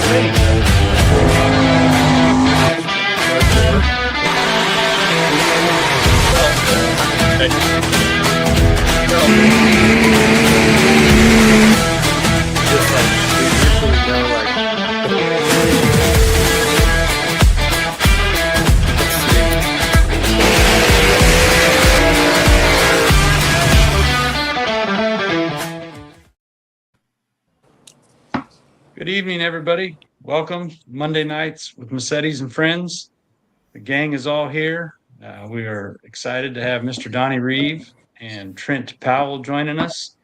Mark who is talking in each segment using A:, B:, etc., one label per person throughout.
A: Good evening, everybody. Welcome Monday nights with Massetti's and friends. The gang is all here. We are excited to have Mr. Donnie Reeve and Trent Powell joining us.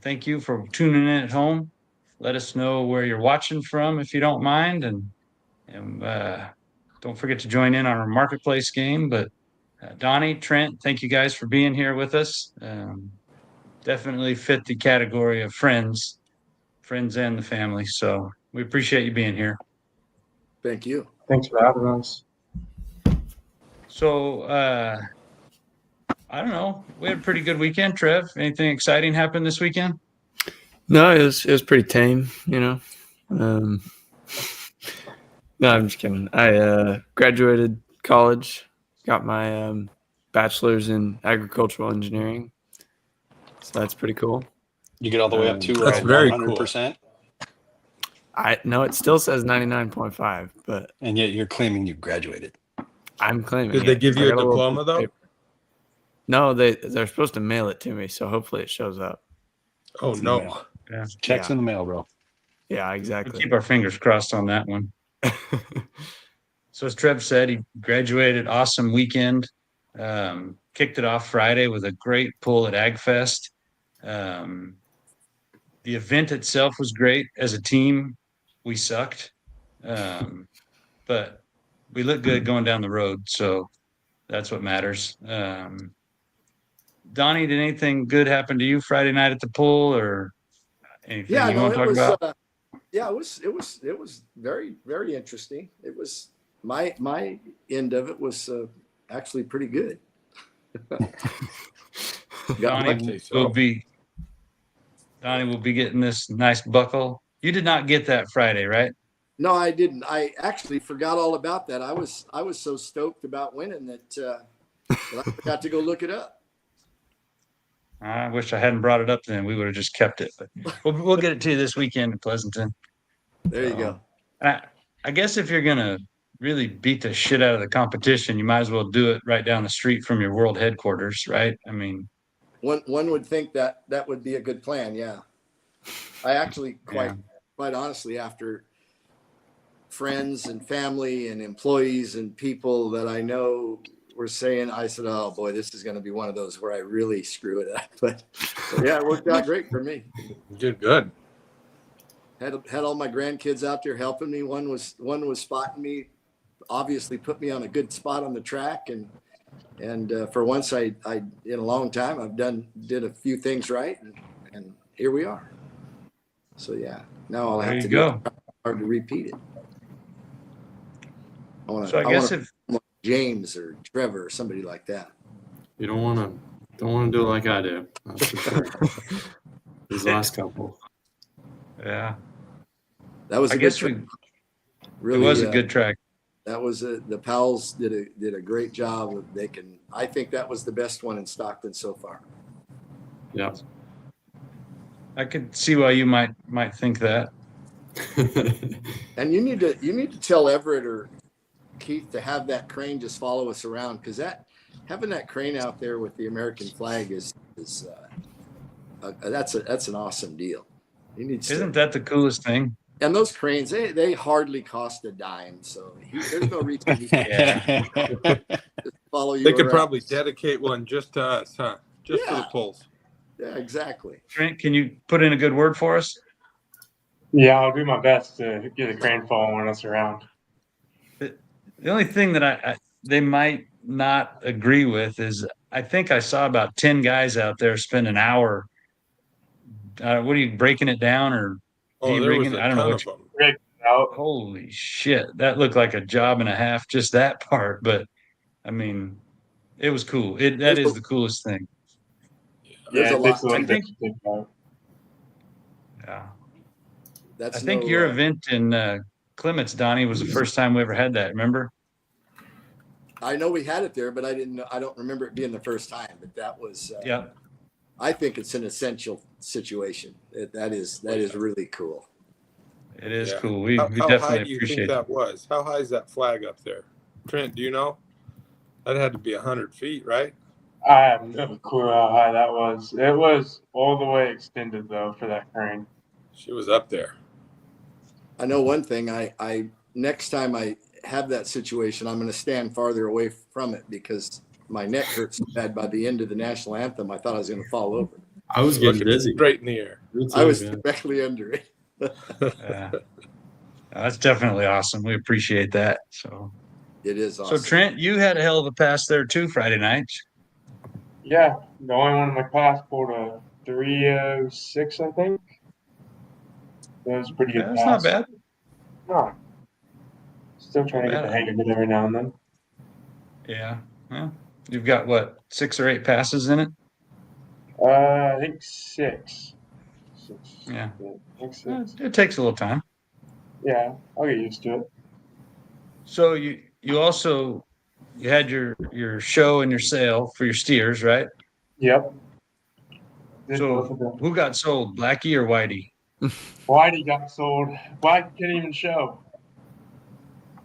A: Thank you for tuning in at home. Let us know where you're watching from if you don't mind, and don't forget to join in on our marketplace game. But Donnie, Trent, thank you guys for being here with us. Definitely fit the category of friends and the family. So we appreciate you being here.
B: Thank you.
C: Thanks for having us.
A: So I don't know. We had a pretty good weekend, Trev. Anything exciting happened this weekend?
D: No, it was pretty tame, you know. No, I'm just kidding. I graduated college, got my bachelor's in agricultural engineering. So that's pretty cool.
E: You get all the way up to
C: that's very
E: 100%.
D: No, it still says 99.5, but
E: And yet you're claiming you graduated.
D: I'm claiming.
C: Did they give you a diploma though?
D: No, they're supposed to mail it to me, so hopefully it shows up.
C: Oh no.
A: Yeah.
E: Checks in the mail, bro.
D: Yeah,
A: We'll
D: exactly.
A: keep our fingers crossed on that one. So as Trev said, he graduated. Awesome weekend. Kicked it off Friday with a great pull at AgFest. The event itself was great. As a team, we sucked. But we looked good going down the road. So that's what matters. Donnie, did anything good happen to you Friday night at the pull or anything you want to talk about?
B: It was very, very interesting. It was my end of it was actually pretty good.
A: Donnie will be getting this nice buckle. You did not get that Friday, right?
B: No, I didn't. I actually forgot all about that. I was so stoked about winning that I forgot to go look it up.
A: I wish I hadn't brought it up then. We would have just kept it. But we'll get it to you this weekend in Pleasanton.
B: There you go.
A: I guess if you're gonna really beat the shit out of the competition, you might as well do it right down the street from your world headquarters, right? I mean,
B: one would think that would be a good plan. Yeah, I actually quite honestly, after friends and family and employees and people that I know were saying, I said, oh boy, this is going to be one of those where I really screw it up. But yeah, it worked out great for me.
C: You did good.
B: Had all my grandkids out there helping me. One was spotting me, obviously put me on a good spot on the track. And for once I in a long time, I've did a few things right. And here we are. So yeah, now I'll have to go hard to repeat it. I guess if James or Trevor or somebody like that.
F: You don't want to do it like I do. That's for sure. These last couple.
A: Yeah.
B: That was.
A: Really, it was a good track.
B: That was the Powells did a great job. I think that was the best one in Stockton so far.
F: Yeah.
A: I could see why you might think that.
B: And you need to tell Everett or Keith to have that crane just follow us around, because having that crane out there with the American flag is that's an awesome deal.
A: Isn't that the coolest thing?
B: And those cranes, they hardly cost a dime, so there's no reason he can't follow you.
C: They could
B: around.
C: probably dedicate one just to us, huh? Just for the polls.
B: Yeah, exactly.
A: Trent, can you put in a good word for us?
G: Yeah, I'll do my best to get a crane following us around.
A: The only thing that they might not agree with is I think I saw about 10 guys out there spend an hour. What are you breaking it down or?
C: There was I don't know what.
A: Holy shit! That looked like a job and a half, just that part. But I mean, it was cool. That is the coolest thing.
B: There's a lot.
A: I think. Yeah.
B: That's
A: I think
B: no,
A: your event in Clements, Donnie, was the first time we ever had that. Remember?
B: I know we had it there, but I don't remember it being the first time, but that was,
A: Yeah.
B: I think it's an essential situation. That is really cool.
A: It is
C: Yeah.
A: cool. We
C: How high
A: definitely
C: do you think
A: appreciate
C: that
A: it.
C: was? How high is that flag up there? Trent, do you know? That had to be 100 feet, right?
G: I have no clue how high that was. It was all the way extended though for that crane.
C: She was up there.
B: I know one thing. I next time I have that situation, I'm going to stand farther away from it because my neck hurts so bad. By the end of the national anthem, I thought I was going to fall over.
F: I was getting
C: Looking
F: dizzy.
C: straight in the air.
F: Me
B: I
F: too,
B: was
F: man.
B: directly under it.
A: Yeah. That's definitely awesome. We appreciate that. So
B: It is awesome.
A: So Trent, you had a hell of a pass there too Friday night.
G: Yeah, the only one in my class pulled a 306, I think. That was a pretty good
A: That's not
G: pass.
A: bad.
G: No. Still trying to
A: Not
G: get the
A: bad.
G: hang of it every now and then.
A: Yeah. Well, you've got what, 6 or 8 passes in it?
G: I think 6.
A: Yeah.
G: I think 6.
A: It takes a little time.
G: Yeah, I'll get used to it.
A: So you also you had your show and your sale for your steers, right?
G: Yep. Did both
A: So
G: of them.
A: who got sold, Blackie or Whitey?
G: Whitey got sold. Black couldn't even show.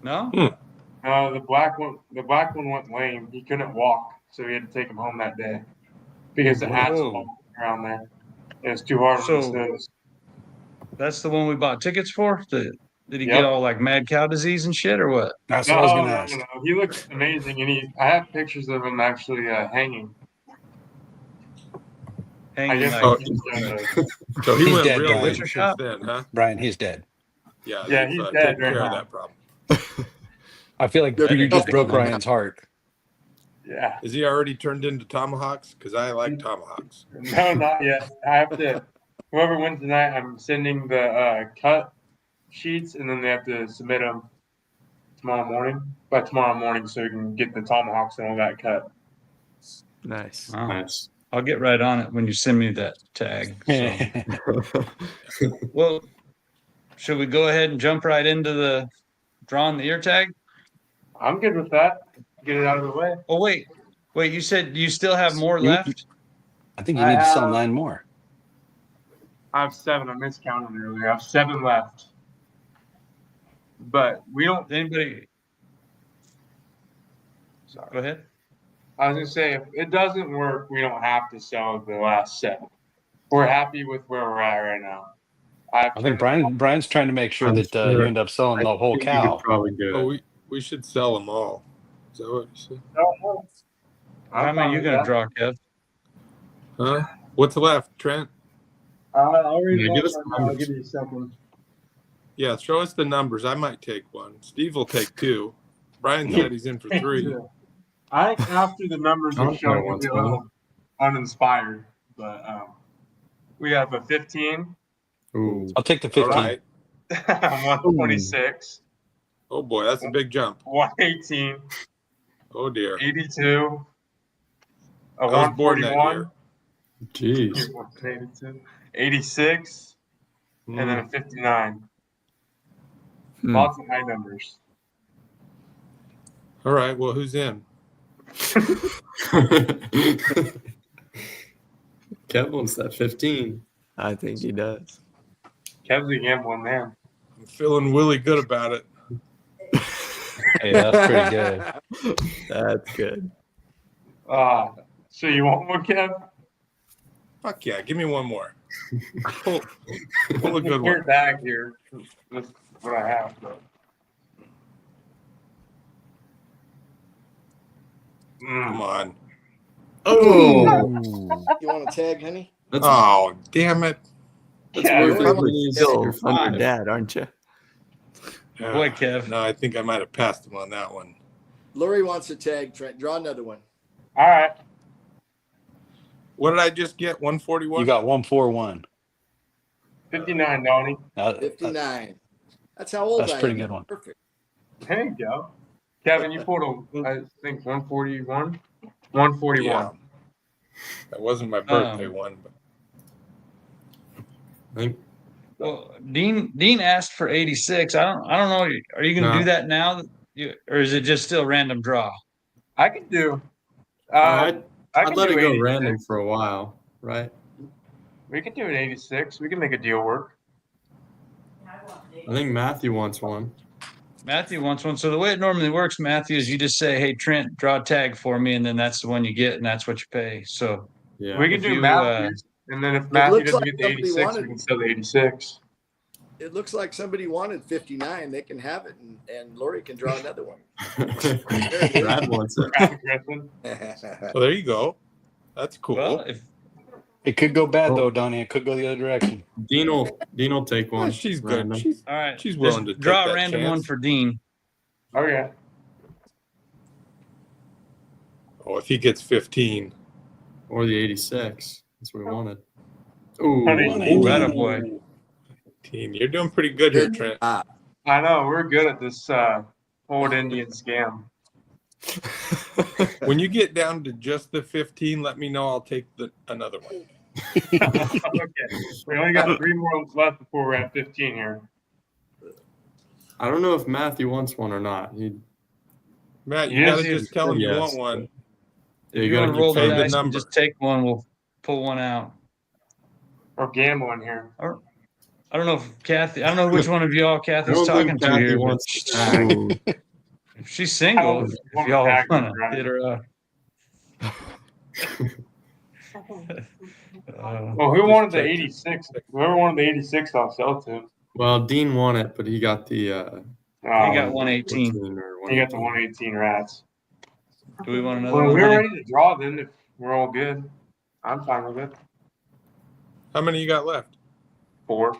A: No?
G: The black one went lame. He couldn't walk, so we had to take him home that day because the asphalt around there. It was too hard on his
A: So
G: nose.
A: that's the one we bought tickets for? Did he get
G: Yep.
A: all like mad cow disease and shit or what?
E: That's what I was going to
G: No,
E: ask.
G: no. He looked amazing, and I have pictures of him actually hanging. I
A: Hanging
G: guess
A: like
G: he's
C: So he
E: He's
C: went
E: dead,
C: real
E: Brian.
C: lean since then, huh?
E: Brian, he's dead.
C: Yeah,
G: Yeah,
C: they've,
G: he's dead
C: taken
G: right
C: care of
G: now.
C: that problem.
E: I feel like
B: They're
E: you just broke
B: building
E: Ryan's heart.
G: Yeah.
C: Is he already turned into tomahawks? Because I like tomahawks.
G: No, not yet. I have to. Whoever wins tonight, I'm sending the cut sheets, and then they have to submit them tomorrow morning. By tomorrow morning, so we can get the tomahawks and all that cut.
D: Nice.
A: Wow.
F: Nice.
A: I'll get right on it when you send me that tag. So. Well, should we go ahead and jump right into the drawing the ear tag?
G: I'm good with that. Get it out of the way.
A: Oh wait, you said you still have more
E: You-
A: left?
E: I think you need to sell
G: have-
E: 9 more.
G: I have 7. I miscounted earlier. I have 7 left. But we don't.
A: Anybody? Go ahead.
G: I was gonna say, if it doesn't work, we don't have to sell the last 7. We're happy with where we're at right now.
E: I think Brian's trying to make sure
F: I'm
E: that
F: sure.
E: you end up selling the whole
F: think you
E: cow.
F: could probably do
C: Oh,
F: it.
C: we should sell them all. Is that what you said?
A: How many are you gonna draw, Kev?
C: Huh? What's left, Trent?
G: I'll read
F: Yeah,
G: one
F: give us
G: more
F: the
G: now. I'll
F: numbers.
G: give you a second.
C: Yeah, show us the numbers. I might take one. Steve will take 2. Brian said he's in for 3.
G: I think after the numbers
F: I'll
G: are shown,
F: play
G: we'll be a
F: once,
G: little uninspired. But we have a 15,
F: Ooh.
E: I'll take the
C: All
E: 15.
C: right.
G: 126,
C: Oh boy, that's a big jump.
G: 118,
C: Oh dear.
G: 82, a
C: I was born that
G: 141,
C: year.
F: Jeez.
G: 82, 86, and then a 59.
D: Hmm.
G: Lots of high numbers.
C: All right. Well, who's in?
F: Kev wants that 15.
D: I think he does.
G: Kev's a gambling man.
C: I'm feeling really good about it.
E: Hey, that's pretty good.
D: That's good.
G: So you want one, Kev?
C: Fuck yeah. Give me one more. Pull a good
G: Your
C: one.
G: bag here. That's what I have. But.
C: Come on.
F: Oh,
B: You want a tag, honey?
F: that's,
C: Oh, damn it.
F: that's
G: Yeah,
F: worth
G: you're
F: it. when he's
D: Still
F: your
D: under
F: 5.
D: dad, aren't you?
A: Boy, Kev.
C: No, I think I might have passed him on that one.
B: Lori wants a tag. Trent, draw another one.
G: All right.
C: What did I just get? 141?
E: You got 141.
G: 59, Donnie.
B: 59. That's how old
E: That's
B: I am.
E: a pretty good one.
B: Perfect.
G: There you go. Kevin, you pulled I think 141. 141.
C: Yeah. That wasn't my birthday one, but
F: I think
A: Well, Dean asked for 86. I don't know. Are you going to
F: No.
A: do that now? Or is it just still random draw?
G: I can do.
F: I'd
G: I can
F: let
G: do
F: it go
G: 86.
F: random for a while, right?
G: We can do an 86. We can make a deal work.
F: I think Matthew wants one.
A: Matthew wants one. So the way it normally works, Matthew, is you just say, "Hey, Trent, draw a tag for me," and then that's the one you get, and that's what you pay. So
F: Yeah.
G: We can
A: If
G: do
A: you,
G: Matthews, and then if Matthew
B: looks
G: doesn't
B: like
G: get the
B: somebody
G: 86,
B: wanted-
G: we can sell the 86.
B: It looks like somebody wanted 59. They can have it, and Lori can draw another one.
F: Brad wants it.
G: Brad Griffin.
C: So there you go. That's cool.
A: well, if
E: It could go bad though, Donnie. It could go the other direction.
F: Dean will take
C: Well,
F: one.
C: she's good.
F: random.
A: all right,
C: She's
A: just
C: willing to
A: draw
C: take
A: a
C: that
A: random
C: chance.
A: one for Dean.
G: Okay.
C: Oh, if he gets 15.
F: Or the 86. That's what we wanted. Ooh,
G: Honey.
F: 118.
A: Right up, boy.
C: 15. You're doing pretty good here, Trent.
B: Ah,
G: I know we're good at this old Indian scam.
C: When you get down to just the 15, let me know. I'll take another one.
G: Okay. We only got 3 more left before we're at 15 here.
F: I don't know if Matthew wants one or not.
C: Matt, you
G: Yes,
C: gotta just tell him you
F: yes.
C: want one.
F: You
A: You
F: gotta
A: want to roll
F: keep
A: the
C: paying the
A: dice and
C: number.
A: just take one. We'll pull one out.
G: Or gambling here.
A: I don't know if Kathy. I don't know which one of y'all
F: I
A: Kathy's
F: don't
A: talking
F: think
A: to
F: Kathy
A: here.
F: wants
A: But
F: to tag.
A: if she's single, if
G: want
A: y'all
G: to tag
A: want
G: her,
A: to
G: right?
A: hit her up.
G: Well, who wanted the 86? Whoever wanted the 86, I'll sell to.
F: Well, Dean won it, but he got the
A: He got 118.
F: 14 or
G: He got the
F: 118.
G: 118 rats.
A: Do we want another
G: Well,
A: one?
G: we're
A: honey?
G: ready to draw then if we're all good. I'm fine with it.
C: How many you got left?
G: 4.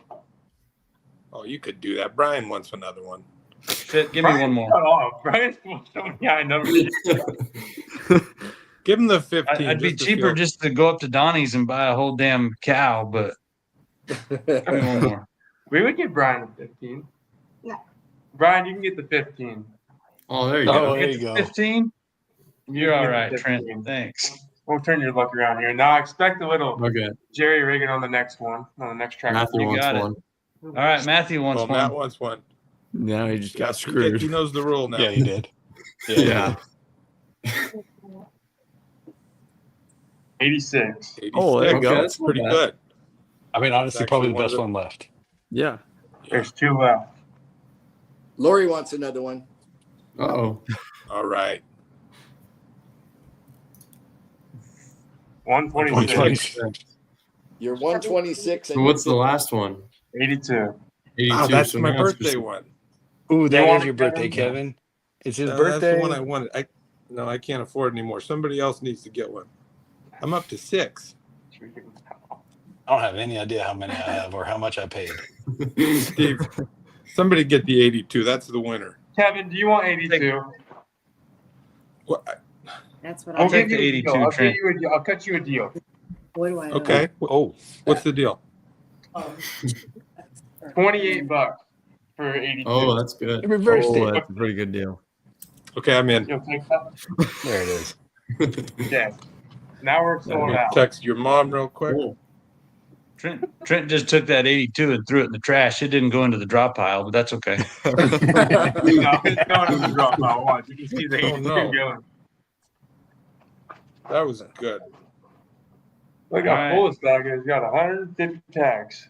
C: Oh, you could do that. Brian wants another one.
A: Fit, give me one more.
G: Cut off. Brian's so many high numbers.
C: Give him the 15.
A: I'd be
C: just to
A: cheaper
C: feel-
A: just to go up to Donnie's and buy a whole damn cow, but give me one more.
G: We would give Brian a 15.
H: Yeah.
G: Brian, you can get the 15.
F: Oh, there you
E: Oh,
F: go.
E: there you go.
A: 15? You're
G: can
A: all
G: get
A: right,
G: the
A: Trent.
G: 15.
A: Thanks.
G: We'll turn your luck around here. Now expect a little
F: Okay.
G: jerry rigging on the next one, on the next track.
F: Matthew
A: You
F: wants
A: got it.
F: one.
A: All right, Matthew wants
C: Well, Matt
A: one.
C: wants one.
D: No, he just got
C: He
D: screwed.
C: knows the rule now.
E: Yeah, you did.
F: Yeah.
G: 86.
C: 86.
D: Oh, there you go.
C: Okay, that's pretty
F: Okay.
C: good.
E: I mean, honestly,
C: Actually,
E: probably the
C: one of
E: best
C: the-
E: one left.
D: Yeah.
G: There's 2 left.
B: Lori wants another one.
F: Uh-oh.
C: All right.
G: 126.
B: You're 126.
F: So what's the last one?
G: 82.
F: 82.
C: Oh, that's
F: so
C: my
F: now it's
C: birthday
F: just-
C: one.
E: Ooh, that
G: want
E: is your
G: it,
E: birthday,
G: Kevin?
E: Kevin. It's his
C: That's
E: birthday.
C: the one I wanted. No, I can't afford anymore. Somebody else needs to get one. I'm up to 6.
E: I don't have any idea how many I have or how much I paid.
C: Steve, somebody get the 82. That's the winner.
G: Kevin, do you want 82?
C: What,
H: That's what
A: I'll
H: I
A: take
G: give
A: the
G: you a
A: 82,
G: deal.
A: Trent.
G: I'll cut you a deal.
H: What do I know?
C: okay.
E: Oh,
C: What's the deal?
H: Oh.
G: 28 bucks for 82.
F: Oh, that's good.
E: reversed
D: Oh,
E: it.
D: that's a pretty good deal.
C: Okay, I'm in.
G: You'll take that?
E: There it is.
G: Okay. Now we're sold out.
C: Text your mom real quick.
F: Cool.
A: Trent just took that 82 and threw it in the trash. It didn't go into the drop pile, but that's okay.
G: No, it's going to the drop out. Watch. You can see the
C: Oh,
G: 82
C: no.
G: going.
C: That was good.
G: Look how
A: Alright.
G: full this bag is. Got 150 tags.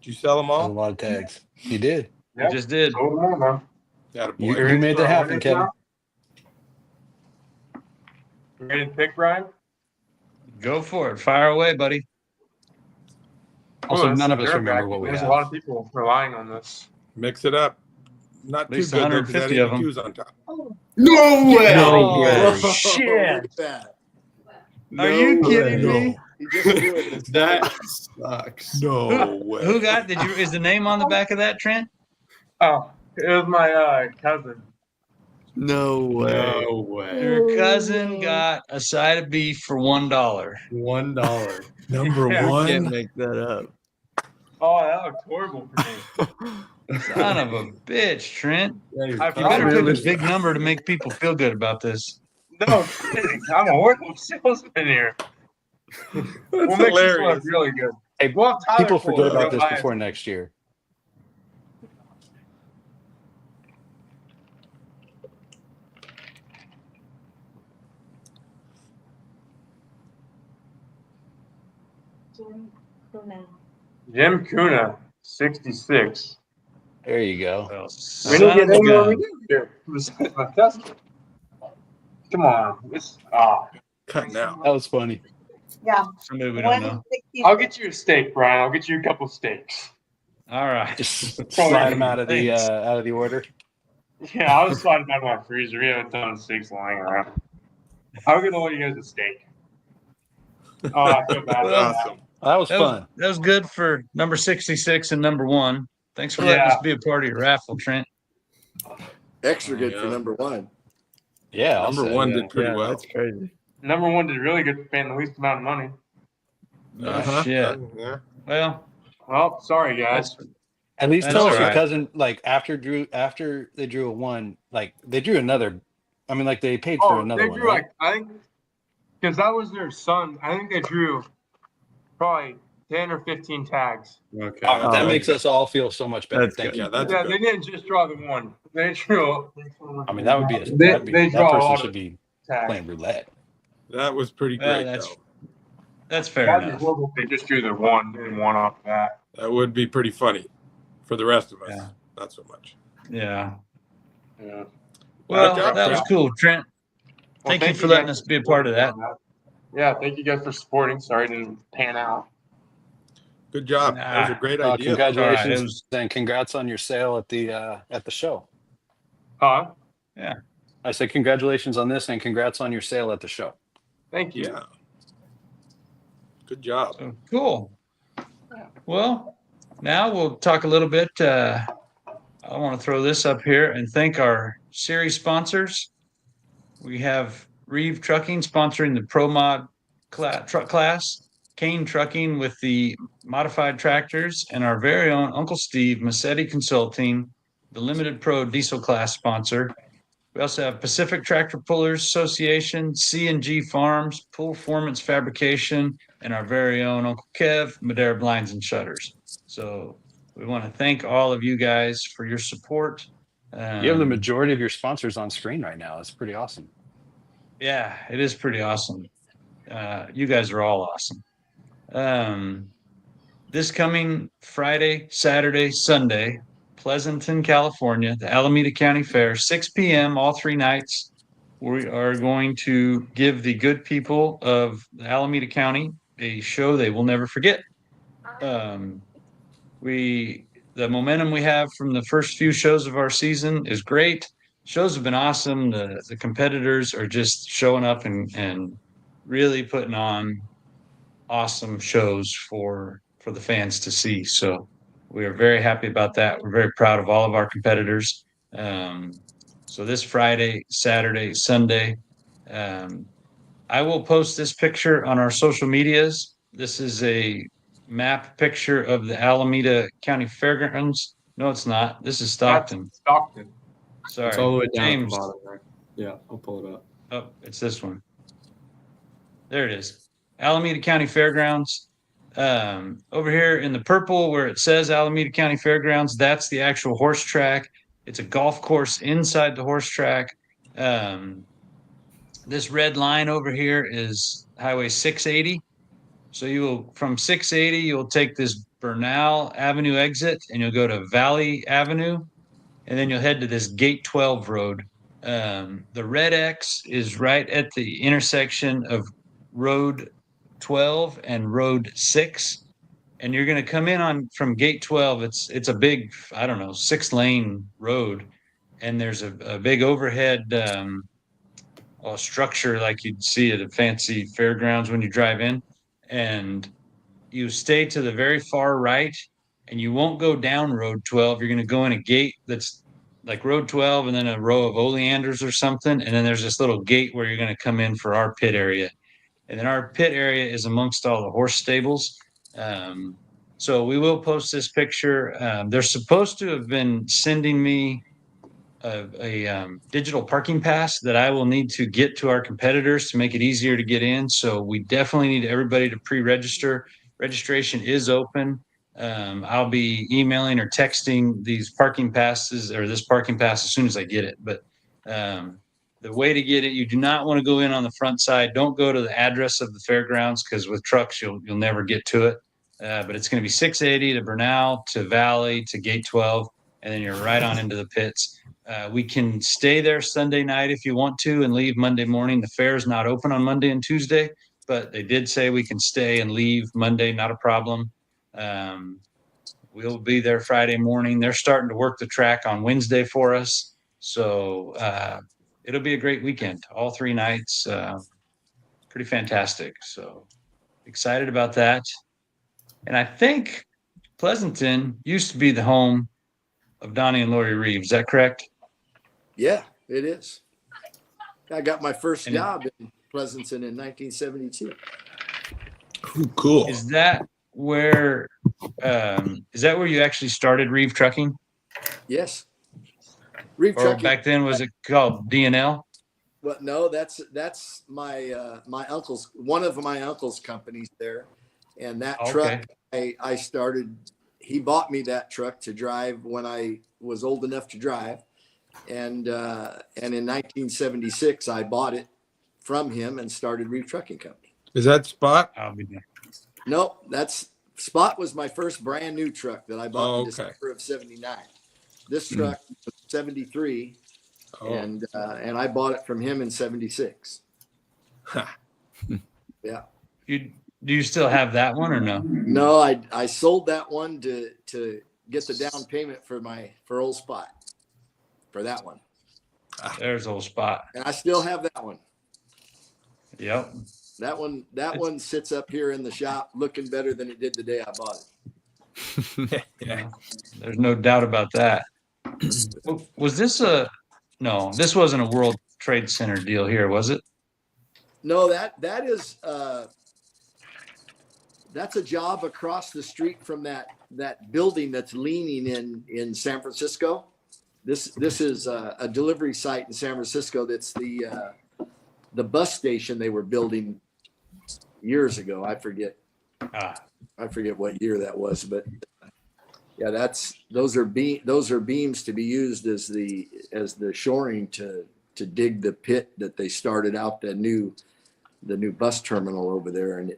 C: Did you sell them
E: That was a
C: all?
E: lot of tags. You did.
A: I just did.
G: Sold them all, man.
C: Got a
E: You,
C: boy.
E: you made that happen, Kevin.
G: You ready to pick, Brian?
A: Go for it. Fire away, buddy.
E: Also,
G: this
E: none
G: is
E: of us
G: their
E: remember
G: bag.
E: what we
G: There's
E: have.
G: a lot of people relying on this.
C: Mix it up. Not
A: At
C: too
A: least
C: good though, because that
A: 150 of 'em.
C: 82's on top.
F: No way.
A: No way.
B: Shit.
A: Shit.
B: Look at that.
A: Are you
F: No
A: kidding
F: way.
A: me?
B: He just threw it.
F: That sucks.
C: No way.
A: Who got? Is the name on the back of that, Trent?
G: Oh, it was my cousin.
D: No way.
F: No way.
A: Your cousin got a side of beef for $1.
F: $1.
C: Number
G: Yeah.
C: one?
D: Can't make that up.
G: Oh, that looks horrible for me.
A: Son of a bitch, Trent.
F: Yeah, your
G: I
A: You
F: cousin-
A: better
G: Really?
A: pick a big number to make people feel good about this.
G: No kidding. I'm a horrible salesman here. We'll
C: That's
G: make this look
C: hilarious.
G: really good.
E: Hey,
G: We'll have Tyler
E: people
G: pull
E: forget
G: it.
E: about
G: He'll
E: this
G: buy it.
E: before next year.
G: Jim Kuna, 66.
E: There you go.
A: Well,
G: We didn't
A: son
G: get
A: of a
G: anyone we
A: gun.
G: did here. Besides my cousin. Come on.
C: Cutting out.
E: That was funny.
H: Yeah.
A: Somebody we don't know.
H: 166.
G: I'll get you a steak, Brian. I'll get you a couple steaks.
A: All right.
E: Just
G: Probably
E: slide them out of the
A: Thanks.
E: order.
G: Yeah, I'll just slide it out of my freezer. We have a ton of steaks lying around. I'm gonna let you guys a steak. Oh, I feel bad.
A: Well,
G: about that.
C: Awesome.
E: That was
A: That
E: fun.
A: was good for number 66 and number 1. Thanks for letting
G: Yeah.
A: us be a part of your raffle, Trent.
B: Extra good
C: Yeah.
B: for number one.
E: Yeah, I'll
C: Number
E: say.
C: one
A: yeah.
C: did pretty
D: Yeah,
C: well.
D: that's crazy.
G: Number one did really good for paying the least amount of money.
A: No
C: Uh-huh.
A: shit.
C: Yeah.
A: Well,
G: Well, sorry guys.
A: that's
E: At least
A: That's
E: tell us
A: all
E: your
A: right.
E: cousin, like after they drew a 1, like they drew another. I mean, like they paid for
G: Oh,
E: another
G: they
E: one,
G: drew
E: right?
G: like I think because that was their son. I think they drew probably 10 or 15 tags.
F: Okay.
E: All right, that
D: Oh,
E: makes us all feel so much better.
D: That's
E: Thank
D: good.
E: you.
C: Yeah, that's
G: Yeah,
C: good.
G: they didn't just draw the one. They drew.
E: I mean, that would be
G: They
E: that
G: draw a
E: person
G: lot
E: should
G: of
E: be
G: tags.
E: playing roulette.
C: That was pretty
A: well,
C: great, though.
A: that's fair
G: That'd be
A: enough.
G: horrible if they just drew the one and one off that.
C: That would be pretty funny for the rest of us.
A: Yeah.
C: Not so much.
A: Yeah.
G: Yeah.
A: Well,
C: Good job,
A: that was
C: Trent.
A: cool, Trent.
G: Well,
A: Thank you for letting
G: guys
A: us be a part of that.
G: supporting on Yeah, thank you guys for supporting. Sorry it didn't pan out.
C: Good job. That was a great idea.
E: Congratulations
A: All right, it was-
E: and congrats on your sale at the show.
G: Huh?
E: I said congratulations on this and congrats on your sale at the show.
G: Thank you.
C: Yeah. Good job.
A: So, cool. Well, now we'll talk a little bit. I want to throw this up here and thank our series sponsors. We have Reeve Trucking sponsoring the Pro Mod truck class, Kane Trucking with the modified tractors, and our very own Uncle Steve, Massetti Consulting, the Limited Pro Diesel class sponsor. We also have Pacific Tractor Pullers Association, C&G Farms, Pool Performance Fabrication, and our very own Uncle Kev, Madera Blinds and Shutters. So we want to thank all of you guys for your support.
E: You have the majority of your sponsors on screen right now. It's pretty awesome.
A: Yeah, it is pretty awesome. You guys are all awesome. This coming Friday, Saturday, Sunday, Pleasanton, California, the Alameda County Fair, 6 p.m. all 3 nights. We are going to give the good people of Alameda County a show they will never forget. The momentum we have from the first few shows of our season is great. Shows have been awesome. The competitors are just showing up and really putting on awesome shows for the fans to see. So we are very happy about that. We're very proud of all of our competitors. So this Friday, Saturday, Sunday, I will post this picture on our social medias. This is a map picture of the Alameda County Fairgrounds. No, it's not. This is Stockton.
G: That's Stockton.
A: Sorry,
F: It's all the way down
A: James.
F: at the bottom there. Yeah, I'll pull it up.
A: Oh, it's this one. There it is. Alameda County Fairgrounds. Over here in the purple where it says Alameda County Fairgrounds, that's the actual horse track. It's a golf course inside the horse track. This red line over here is Highway 680. So you will, from 680, you'll take this Bernal Avenue exit and you'll go to Valley Avenue. And then you'll head to this Gate 12 road. The red X is right at the intersection of Road 12 and Road 6. And you're going to come in on from Gate 12. It's a big, I don't know, 6-lane road. And there's a big overhead structure like you'd see at a fancy fairgrounds when you drive in. And you stay to the very far right and you won't go down Road 12. You're going to go in a gate that's like Road 12 and then a row of oleanders or something. And then there's this little gate where you're going to come in for our pit area. And then our pit area is amongst all the horse stables. So we will post this picture. They're supposed to have been sending me a digital parking pass that I will need to get to our competitors to make it easier to get in. So we definitely need everybody to pre-register. registration is open. I'll be emailing or texting these parking passes or this parking pass as soon as I get it. But the way to get it, you do not want to go in on the front side. Don't go to the address of the fairgrounds because with trucks you'll never get to it. But it's going to be 680 to Bernal to Valley to Gate 12, and then you're right on into the pits. We can stay there Sunday night if you want to and leave Monday morning. The fair's not open on Monday and Tuesday, but they did say we can stay and leave Monday, not a problem. We'll be there Friday morning. They're starting to work the track on Wednesday for us. So it'll be a great weekend, all 3 nights. Pretty fantastic. So excited about that. And I think Pleasanton used to be the home of Donnie and Lori Reeve. Is that correct?
B: Yeah, it is. I got my first
A: And-
B: job in Pleasanton in 1972.
C: Ooh, cool.
A: Is that where you actually started Reeve Trucking?
B: Yes. Reeve
A: Or
B: Trucking.
A: back then was it called D&L?
B: Well, no, that's my my uncle's, one of my uncle's companies there, and that truck I started. He bought me that truck to drive when I was old enough to drive, and in 1976 I bought it from him and started Reeve Trucking Company.
C: Is that Spot?
A: I'll be there.
B: Nope, that's Spot was my first brand new truck that I bought
C: Oh,
B: in
C: okay.
B: December of '79. This truck was '73.
C: Oh,
B: And I bought it from him in '76. Yeah.
A: Do you still have that one or no?
B: No, I sold that one to get the down payment for old Spot for that one.
A: There's old Spot.
B: And I still have that one.
A: Yep.
B: That one sits up here in the shop looking better than it did the day I bought it.
A: Yeah. There's no doubt about that. Was this no, this wasn't a World Trade Center deal here, was it?
B: No, that is that's a job across the street from that building that's leaning in San Francisco. This is a delivery site in San Francisco. That's the bus station they were building years ago. I forget what year that was, but yeah, those are beams to be used as the shoring to dig the pit that they started out the new bus terminal over there, and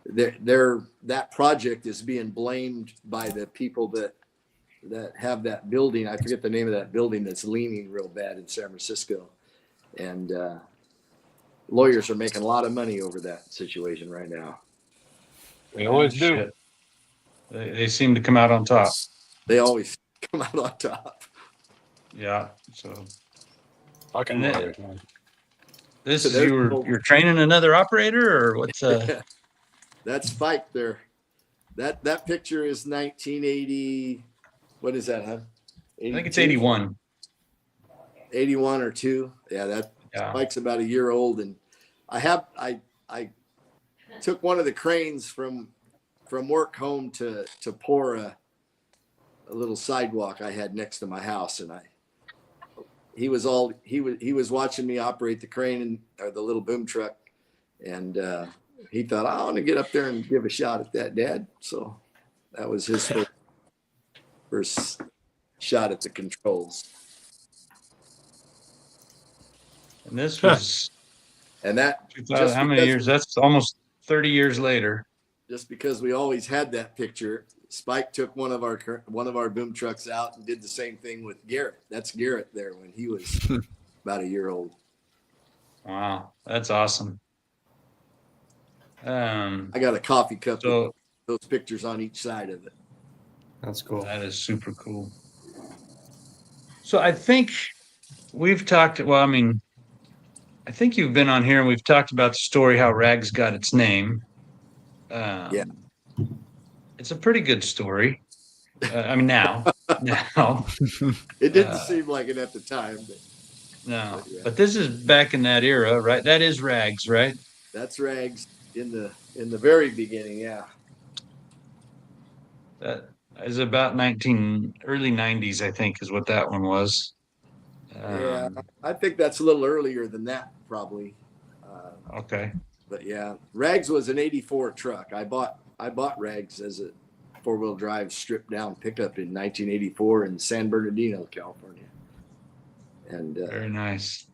B: that project is being blamed by the people that have that building. I forget the name of that building that's leaning real bad in San Francisco, and lawyers are making a lot of money over that situation right now.
E: They always do.
A: Shit. They seem to come out on top.
B: They always come out on top.
A: Yeah. So
E: Fucking
A: And then-
E: lawyers, man.
A: this
B: So
A: is
B: there's
A: you're training another operator or what's
B: That's Spike there. That picture is 1980. What is that, huh?
A: I think it's 81.
B: 81 or 2. Yeah, that
A: Yeah.
B: Spike's about a year old, and I took one of the cranes from work home to pour a little sidewalk I had next to my house, and he was watching me operate the crane or the little boom truck, and he thought, I want to get up there and give a shot at that, Dad. So that was his first shot at the controls.
A: And this was
B: And that
A: how many years? That's almost 30 years later.
B: just because we always had that picture, Spike took one of our boom trucks out and did the same thing with Garrett. That's Garrett there when he was about a year old.
A: Wow, that's awesome.
B: I got a coffee cup with
A: So
B: those pictures on each side of it.
F: That's cool.
A: that is super cool. So I think we've talked. Well, I mean, I think you've been on here and we've talked about the story how Rags got its name.
B: Yeah.
A: It's a pretty good story. I mean, now,
B: It didn't
A: Uh,
B: seem like it at the time, but
A: no,
B: Yeah.
A: but this is back in that era, right? That is Rags, right?
B: that's Rags in the very beginning. Yeah.
A: That is about early 90s, I think, is what that one was.
B: Yeah. I think that's a little earlier than that, probably.
A: Okay.
B: But yeah, Rags was an '84 truck. I bought bought Rags as a 4-wheel drive stripped down pickup in 1984 in San Bernardino, California. And
A: Very nice.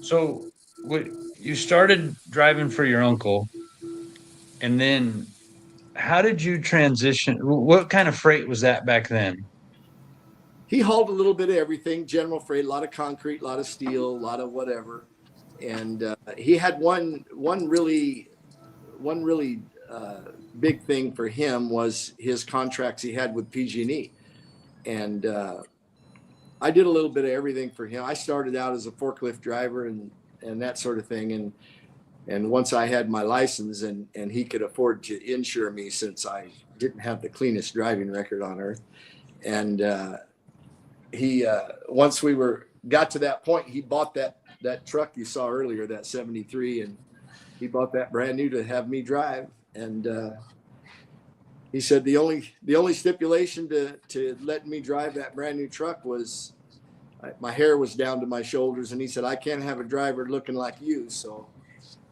A: So what you started driving for your uncle, and then how did you transition? What kind of freight was that back then?
B: he hauled a little bit of everything, general freight, a lot of concrete, a lot of steel, a lot of whatever. And he had one really big thing for him was his contracts he had with PG&E. And I did a little bit of everything for him. I started out as a forklift driver and that sort of thing. And once I had my license and he could afford to insure me since I didn't have the cleanest driving record on earth. And he once we got to that point, he bought that truck you saw earlier, that 73, and he bought that brand new to have me drive. And he said the only stipulation to letting me drive that brand new truck was my hair was down to my shoulders, and he said, I can't have a driver looking like you. So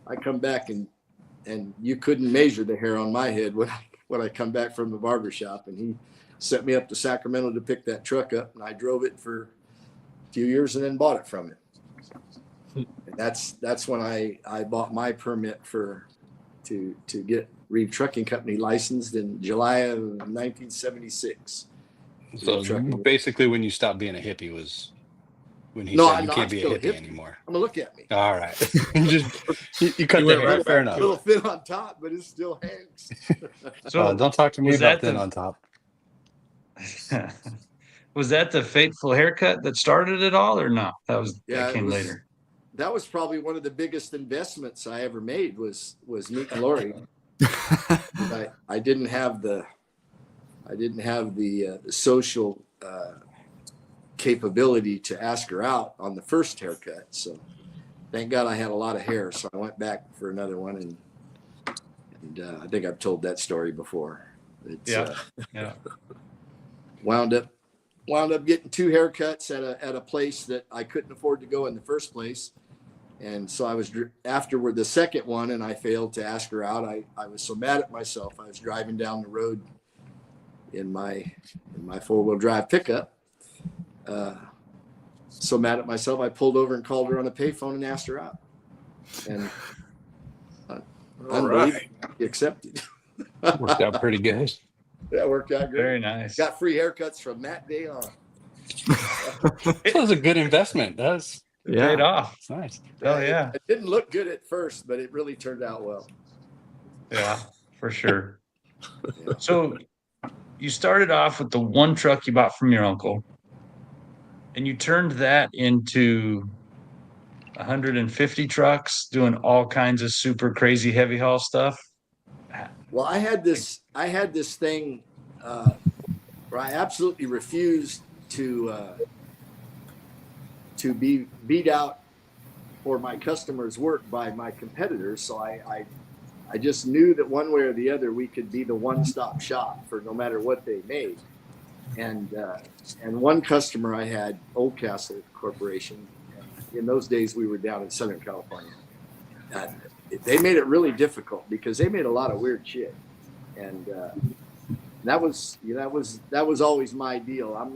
B: I come back and you couldn't measure the hair on my head when I come back from the barber shop. And he sent me up to Sacramento to pick that truck up, and I drove it for a few years and then bought it from him. And that's when I bought my permit to get Reeve Trucking Company licensed in July of 1976.
E: So basically, when you stopped being a hippie was when he
B: No,
E: said
B: I'm
E: you
B: not
E: can't be a
B: still a
E: hippie
B: hippie.
E: anymore.
B: I'm gonna look at me.
E: All right, you cut
C: You
E: the
C: went
E: hair.
C: right
E: Fair
C: back
B: A
E: enough.
B: little thin on top, but it still hangs.
A: So
E: Don't talk to me
A: was
E: about
A: that
E: thin
A: the-
E: on top.
A: Was that the fateful haircut that started it all, or no? That
B: Yeah, it
A: came
B: was-
A: later.
B: That was probably one of the biggest investments I ever made was meeting Lori. I didn't have the social capability to ask her out on the first haircut. So thank God I had a lot of hair. So I went back for another one, and I think I've told that story before. It's,
A: Yeah.
B: wound up getting 2 haircuts at a place that I couldn't afford to go in the first place. And so I was afterward the second one, and I failed to ask her out. I was so mad at myself. I was driving down the road in my 4-wheel drive pickup. So mad at myself, I pulled over and called her on a payphone and asked her out. And unbelievably, she accepted.
E: Worked out pretty good.
B: That worked out great.
A: Very nice.
B: Got free haircuts from that day on.
E: That was a good investment. That's
A: Paid off.
E: nice.
A: Oh yeah.
B: It didn't look good at first, but it really turned out well.
A: Yeah, for sure. So you started off with the one truck you bought from your uncle, and you turned that into 150 trucks doing all kinds of super crazy heavy haul stuff.
B: Well, I had this thing where I absolutely refused to be beat out for my customers' work by my competitors. So I just knew that one way or the other we could be the one-stop shop for no matter what they made. And one customer I had, Oldcastle Corporation. In those days, we were down in Southern California. They made it really difficult because they made a lot of weird shit, and that was always my deal. I'm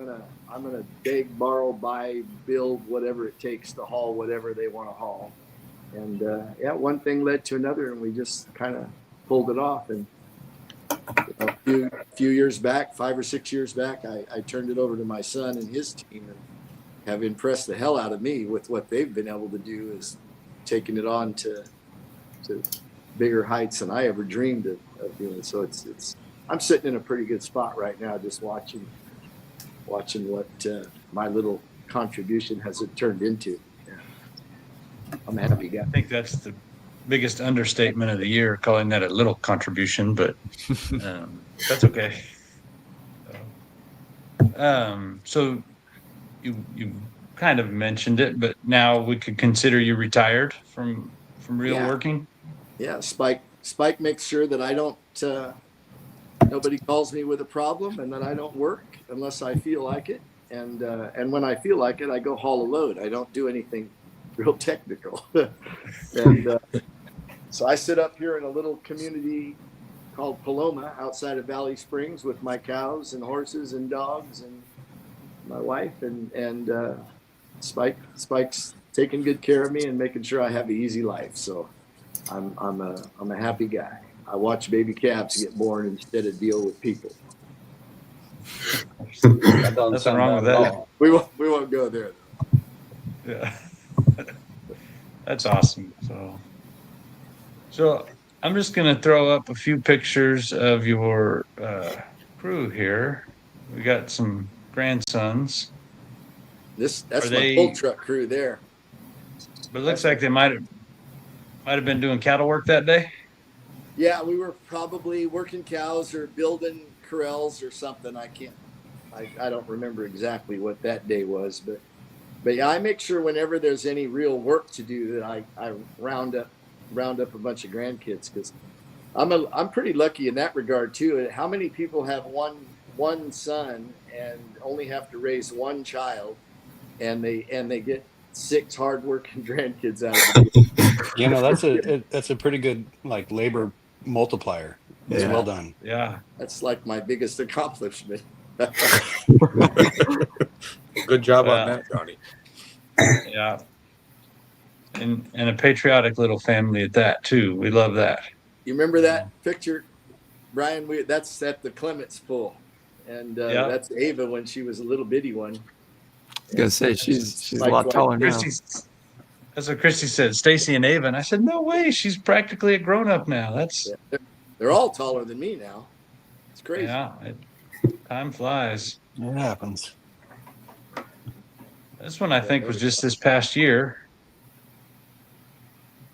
B: gonna beg, borrow, buy, build whatever it takes to haul whatever they want to haul. And one thing led to another, and we just kind of pulled it off. And a few years back, 5 or 6 years back, I turned it over to my son and his team, and have impressed the hell out of me with what they've been able to do, is taking it on to bigger heights than I ever dreamed of doing. So it's I'm sitting in a pretty good spot right now, just watching what my little contribution has turned into. Yeah. I'm a happy guy.
A: I think that's the biggest understatement of the year, calling that a little contribution, but that's okay. So you kind of mentioned it, but now we could consider you retired from real
B: Yeah.
A: working.
B: Yeah, Spike makes sure that I don't nobody calls me with a problem, and that I don't work unless I feel like it. And when I feel like it, I go haul a load. I don't do anything real technical. And so I sit up here in a little community called Paloma outside of Valley Springs with my cows and horses and dogs and my wife, and Spike's taking good care of me and making sure I have an easy life. So I'm a happy guy. I watch baby calves get born instead of deal with people.
E: That doesn't
A: Nothing
E: sound
A: wrong
E: bad
A: with
E: at
A: that.
E: all.
B: We won't go there though.
A: Yeah. That's awesome. So I'm just gonna throw up a few pictures of your crew here. We got some grandsons.
B: That's
A: Are
B: my
A: they?
B: pull truck crew there.
A: But it looks like they might have been doing cattle work that day.
B: Yeah, we were probably working cows or building corrals or something. I don't remember exactly what that day was, but yeah, I make sure whenever there's any real work to do that I round up a bunch of grandkids, because I'm pretty lucky in that regard too. How many people have one son and only have to raise one child, and they get 6 hardworking grandkids out of it?
E: You know, that's a pretty good like labor multiplier. It's
D: Yeah.
E: well done.
A: Yeah.
B: That's like my biggest accomplishment.
C: Good job on
A: Yeah.
C: that, Donnie.
A: Yeah. And a patriotic little family at that too. We love that.
B: You remember that picture, Brian? That's at the Clements Pool, and
A: Yeah.
B: that's Ava when she was a little bitty one.
D: I was gonna say she's a
B: Like
D: lot
B: what
D: taller now.
A: That's what Christy said. Stacy and Ava, and I said, no way. She's practically a grown up now. That's
B: They're all taller than me now. It's crazy.
A: yeah. Time flies.
E: It happens.
A: This one I think was just this past year.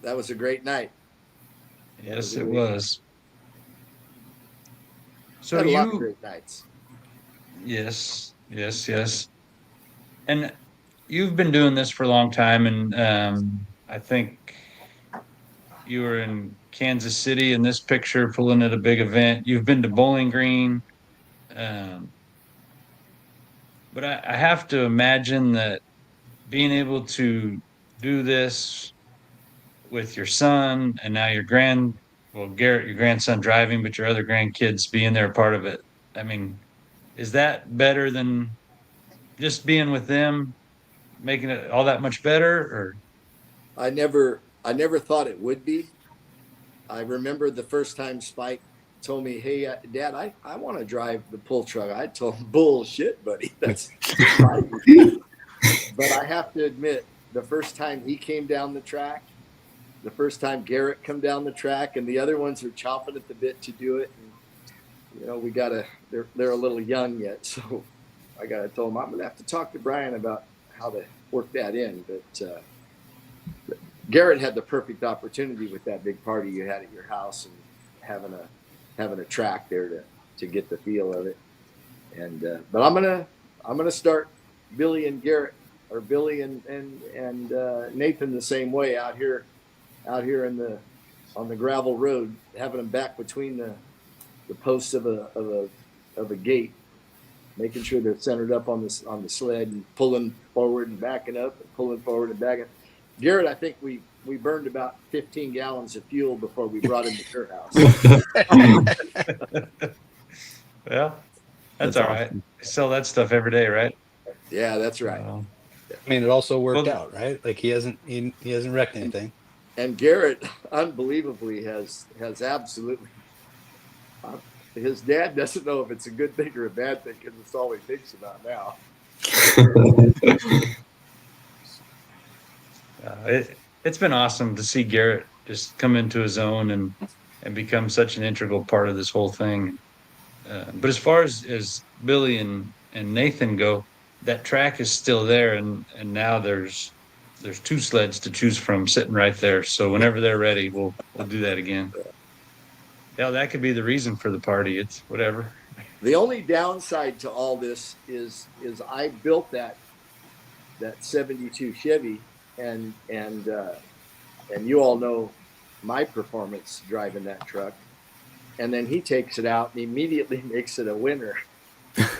B: That was a great night.
A: Yes, it was. So
B: Had a lot of
A: you,
B: great nights.
A: yes. And you've been doing this for a long time, and I think you were in Kansas City in this picture pulling at a big event. You've been to Bowling Green. But I have to imagine that being able to do this with your son and now Garrett, your grandson driving, but your other grandkids being there part of it. I mean, is that better than just being with them, making it all that much better? Or
B: I never thought it would be. I remember the first time Spike told me, "Hey, Dad, I want to drive the pull truck." I told him, "Bullshit, buddy. That's fine." But I have to admit, the first time he came down the track, the first time Garrett come down the track, and the other ones are chomping at the bit to do it. And, you know, they're a little young yet, so I told them I'm gonna have to talk to Brian about how to work that in. But Garrett had the perfect opportunity with that big party you had at your house and having a track there to get the feel of it. And but I'm gonna start Billy and Garrett, or Billy and Nathan the same way out here on the gravel road, having them back between the posts of a gate, making sure they're centered up on the sled and pulling forward and backing up and pulling forward and backing. Garrett, I think we burned about 15 gallons of fuel before we brought him to your house.
A: well, that's all right.
D: awesome.
A: I sell that stuff every day, right?
B: Yeah, that's right.
E: I mean, it also worked
A: Well-
E: out, right? Like he hasn't wrecked anything.
B: And Garrett, unbelievably, has absolutely. His dad doesn't know if it's a good thing or a bad thing because it's all he thinks about now.
A: It's been awesome to see Garrett just come into his own and become such an integral part of this whole thing. But as far as Billy and Nathan go, that track is still there, and now there's 2 sleds to choose from sitting right there. So whenever they're ready, we'll do that again. Yeah, that could be the reason for the party. It's whatever.
B: The only downside to all this is I built that 72 Chevy, and you all know my performance driving that truck. And then he takes it out and immediately makes it a winner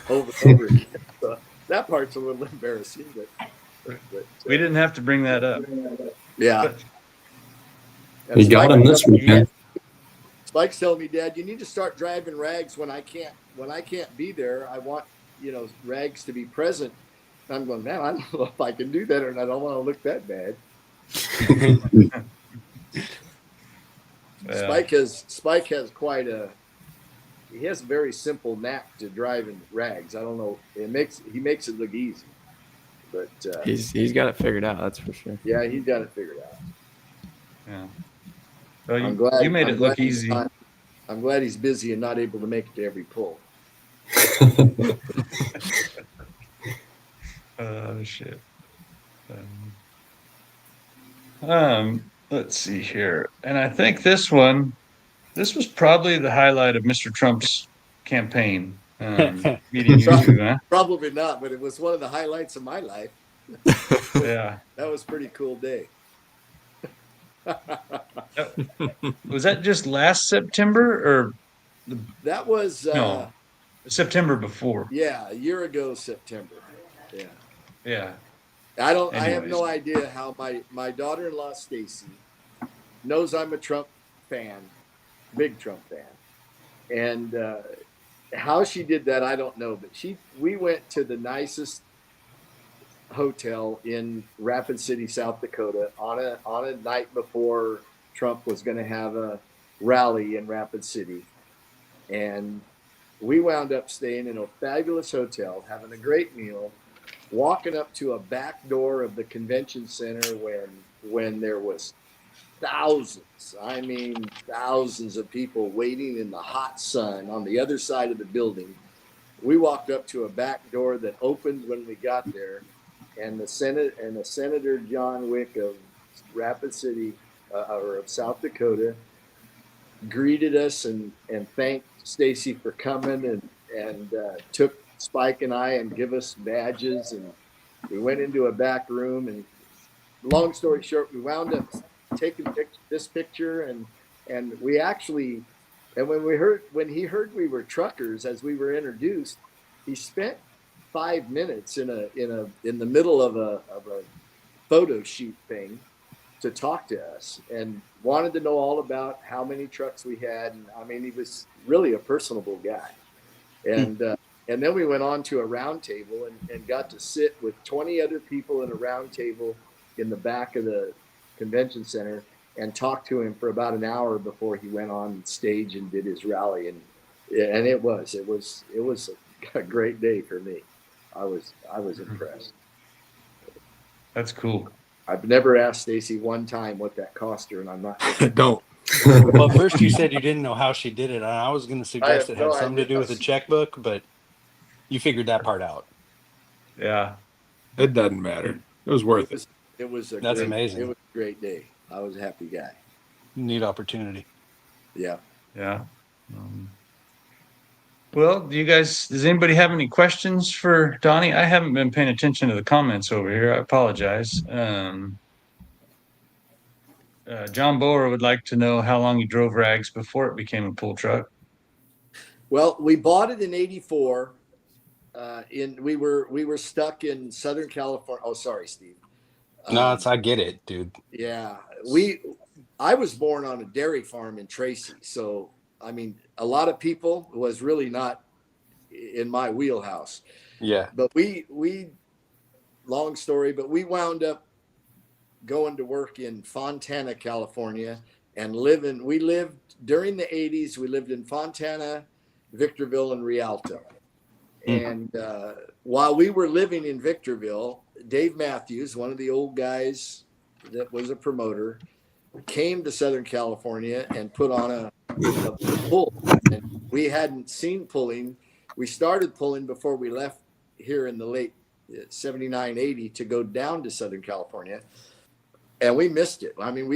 B: over again. So that part's a little embarrassing, but
A: We didn't have to bring that up.
B: yeah.
F: We got him this weekend.
B: Spike's telling me, Dad, you need to start driving rags when I can't be there. I want, rags to be present. And I'm going, man, I don't know if I can do that, and I don't want to look that bad.
A: Yeah.
B: Spike has he has a very simple knack to driving rags. I don't know. He makes it look easy, but
D: He's got it figured out. That's for sure.
B: yeah, he's got it figured out.
A: Yeah. Well,
B: I'm glad
A: you made
B: I'm
A: it
B: glad
A: look
B: he's
A: easy.
B: I'm glad he's busy and not able to make it to every pull.
A: Oh shit. Let's see here. And I think this was probably the highlight of Mr. Trump's campaign. Meeting you two, huh?
B: Probably not, but it was one of the highlights of my life.
A: Yeah.
B: That was a pretty cool day.
A: Was that just last September or
B: That was
A: no? September before.
B: yeah, a year ago September. Yeah.
A: Yeah.
B: I have
A: Anyways.
B: no idea how my daughter-in-law Stacy knows I'm a Trump fan, big Trump fan. And how she did that, I don't know. But we went to the nicest hotel in Rapid City, South Dakota, on a night before Trump was going to have a rally in Rapid City, and we wound up staying in a fabulous hotel, having a great meal, walking up to a back door of the convention center when there was thousands, I mean thousands of people waiting in the hot sun on the other side of the building. We walked up to a back door that opened when we got there, and the Senator John Wick of Rapid City or of South Dakota greeted us and thanked Stacy for coming and took Spike and I and give us badges, and we went into a back room, and long story short, we wound up taking this picture, and we actually, and when he heard we were truckers as we were introduced, he spent 5 minutes in the middle of a photo shoot thing to talk to us and wanted to know all about how many trucks we had. And I mean, he was really a personable guy. And then we went on to a round table and got to sit with 20 other people in a round table in the back of the convention center and talk to him for about an hour before he went on stage and did his rally. And it was a great day for me. I was impressed.
A: That's cool.
B: I've never asked Stacy one time what that cost her, and I'm not.
C: Don't.
E: Well, first you said you didn't know how she did it, and I was going to suggest
B: have
E: it had
B: no
E: something to
B: idea.
E: do with a checkbook, but you figured that part out.
A: Yeah.
C: It doesn't matter. It was worth it.
E: That's amazing.
B: It was a great day. I was a happy guy.
E: Neat opportunity.
B: Yeah.
A: Yeah. Well, does anybody have any questions for Donnie? I haven't been paying attention to the comments over here. I apologize. John Boer would like to know how long you drove rags before it became a pull truck.
B: Well, we bought it in '84. We were stuck in Southern California. Oh, sorry, Steve.
E: No, I get it, dude.
B: Yeah, I was born on a dairy farm in Tracy, so I mean, a lot of people was really not in my wheelhouse.
E: Yeah.
B: But long story, but we wound up going to work in Fontana, California, and we lived during the 80s. We lived in Fontana, Victorville, and Rialto. And while we were living in Victorville, Dave Matthews, one of the old guys that was a promoter, came to Southern California and put on a pull. And we hadn't seen pulling. We started pulling before we left here in the late 79, 80 to go down to Southern California. And we missed it. I mean,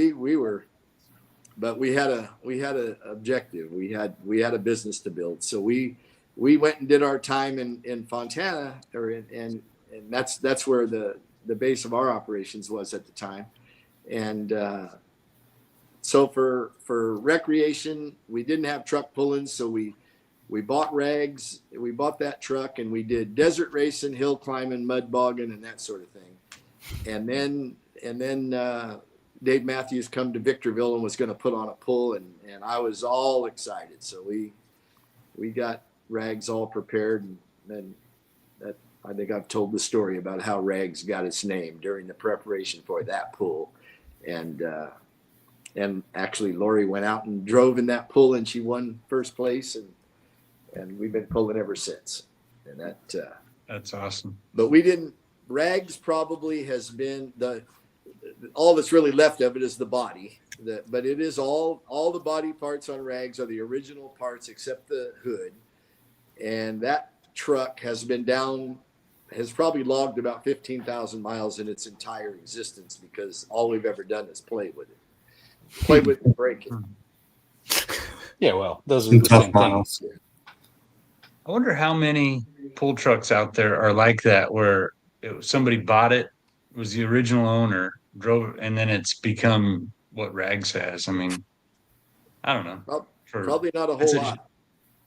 B: but we had an objective. We had a business to build. So we went and did our time in Fontana, and that's where the base of our operations was at the time. And so for recreation, we didn't have truck pulling, so we bought rags. We bought that truck, and we did desert racing, hill climbing, mud bogging, and that sort of thing. And then Dave Matthews come to Victorville and was going to put on a pull, and I was all excited. So we got Rags all prepared, and then that I think I've told the story about how Rags got its name during the preparation for that pull, and actually Lori went out and drove in that pull, and she won first place, and we've been pulling ever since. And
A: That's awesome.
B: but we didn't. Rags probably has been all that's really left of it is the body. But it is all the body parts on Rags are the original parts except the hood. And that truck has probably logged about 15,000 miles in its entire existence, because all we've ever done is play with it and break it.
E: Yeah, well, those are
F: Some
E: the
F: tough
E: same
F: miles.
E: things.
A: I wonder how many pull trucks out there are like that, where somebody bought it, was the original owner, drove it, and then it's become what Rags has. I mean, I don't know.
B: Probably not a
A: It's
B: whole lot.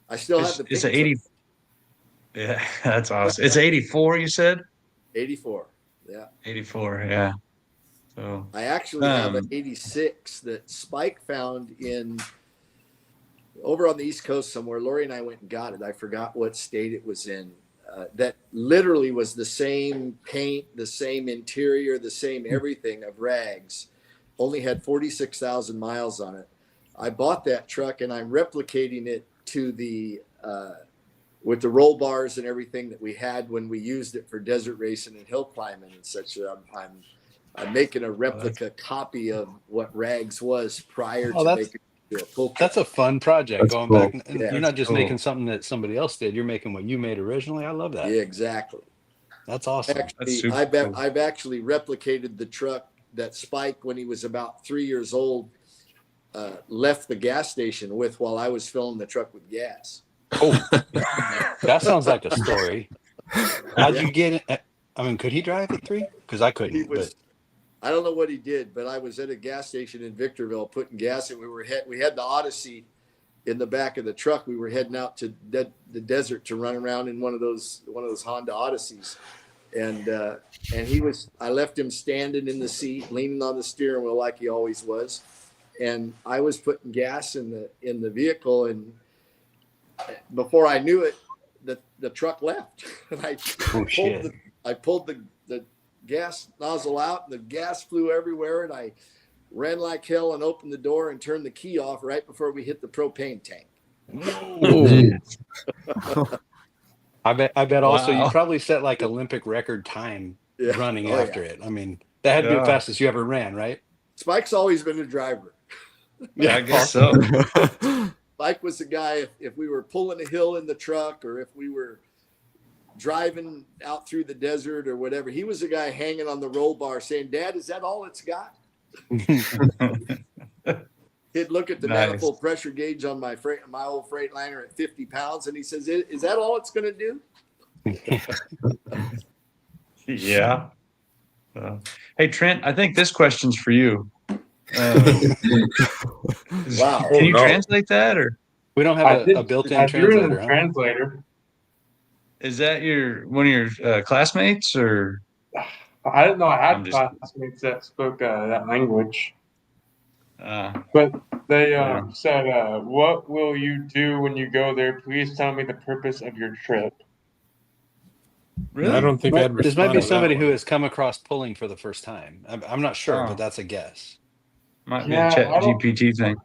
B: I still have the
A: It's an
B: paint
A: 80. Yeah, that's awesome. It's 84, you said?
B: 84. Yeah.
A: 84, yeah. So
B: I actually have an 86 that Spike found over on the East Coast somewhere. Lori and I went and got it. I forgot what state it was in. That literally was the same paint, the same interior, the same everything of Rags. Only had 46,000 miles on it. I bought that truck and I'm replicating it to with the roll bars and everything that we had when we used it for desert racing and hill climbing and such. I'm making a replica copy of what Rags was prior to making it a full.
E: That's a fun project.
F: That's
E: Going
F: cool.
E: back, and
B: Yeah,
E: you're not just
A: cool.
E: making something that somebody else did. You're making what you made originally. I love that.
B: Yeah, exactly.
E: That's awesome.
A: That's super cool.
B: I've actually replicated the truck that Spike, when he was about 3 years old, left the gas station with while I was filling the truck with gas.
E: Oh, that sounds like a story. How'd you get it? I mean, could he drive at 3? Because I couldn't.
B: I don't know what he did, but I was at a gas station in Victorville putting gas in. We had the Odyssey in the back of the truck. We were heading out to the desert to run around in one of those Honda Odysseys. And I left him standing in the seat, leaning on the steering wheel like he always was. And I was putting gas in the vehicle, and before I knew it, the truck left. And I pulled the gas nozzle out, and the gas flew everywhere, and I ran like hell and opened the door and turned the key off right before we hit the propane tank.
E: I bet also you
A: Wow.
E: probably set like Olympic record time running after
B: Yeah.
E: it. I mean, that had to be the fastest you ever ran, right?
B: Spike's always been a driver.
A: Yeah, I guess so.
B: Spike was the guy, if we were pulling a hill in the truck, or if we were driving out through the desert or whatever, he was the guy hanging on the roll bar saying, "Dad, is that all it's got?" He'd look at the
A: Nice.
B: manifold pressure gauge on my old Freightliner at 50 pounds, and he says, "Is that all it's going to do?"
A: Yeah. Hey, Trent, I think this question's for you.
B: Wow.
A: Can you
F: no.
A: translate that, or
E: We don't have a built-in
G: I drew it in
E: translator.
G: the
E: Huh?
G: translator.
A: is that one of your classmates, or?
G: I didn't know I
A: I'm
G: had
A: just-
G: classmates that spoke that language.
A: Uh,
G: But they
A: Yeah.
G: said, "What will you do when you go there? Please tell me the purpose of your trip."
A: really?
F: I don't think I'd
E: This might
F: respond
E: be
F: to that
E: somebody who
F: one.
E: has come across pulling for the first time. I'm not sure,
A: Oh.
E: but that's a guess.
A: Might be
G: Yeah,
A: a Chat
G: I don't-
A: GPT thing.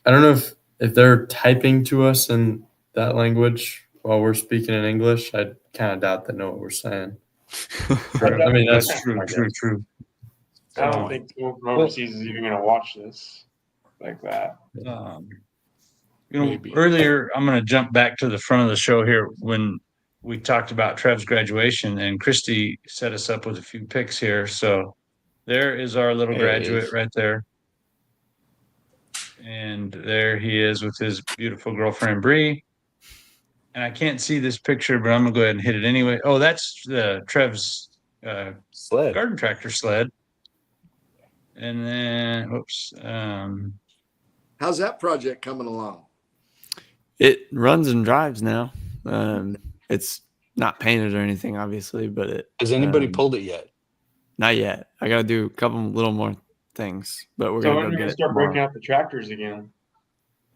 F: I don't know if they're typing to us in that language while we're speaking in English. I kind of doubt they know what we're saying. I mean,
A: That's true. True.
G: I don't think someone from overseas is even going to watch this like that.
F: Maybe.
A: Earlier, I'm going to jump back to the front of the show here when we talked about Trev's graduation, and Christy set us up with a few pics here. So there is our little
E: There he
A: graduate
E: is.
A: right there. And there he is with his beautiful girlfriend, Bree. And I can't see this picture, but I'm going to go ahead and hit it anyway. Oh, that's Trev's
E: Sled.
A: garden tractor sled. And then, oops.
B: How's that project coming along?
D: It runs and drives now. It's not painted or anything, obviously, but it
E: Has anybody
D: um,
E: pulled it yet?
D: not yet. I got to do a couple little more things, but we're
G: So
D: gonna
G: when
D: go
G: are we
D: get
G: gonna
D: it
G: start
D: tomorrow.
G: breaking out the tractors again?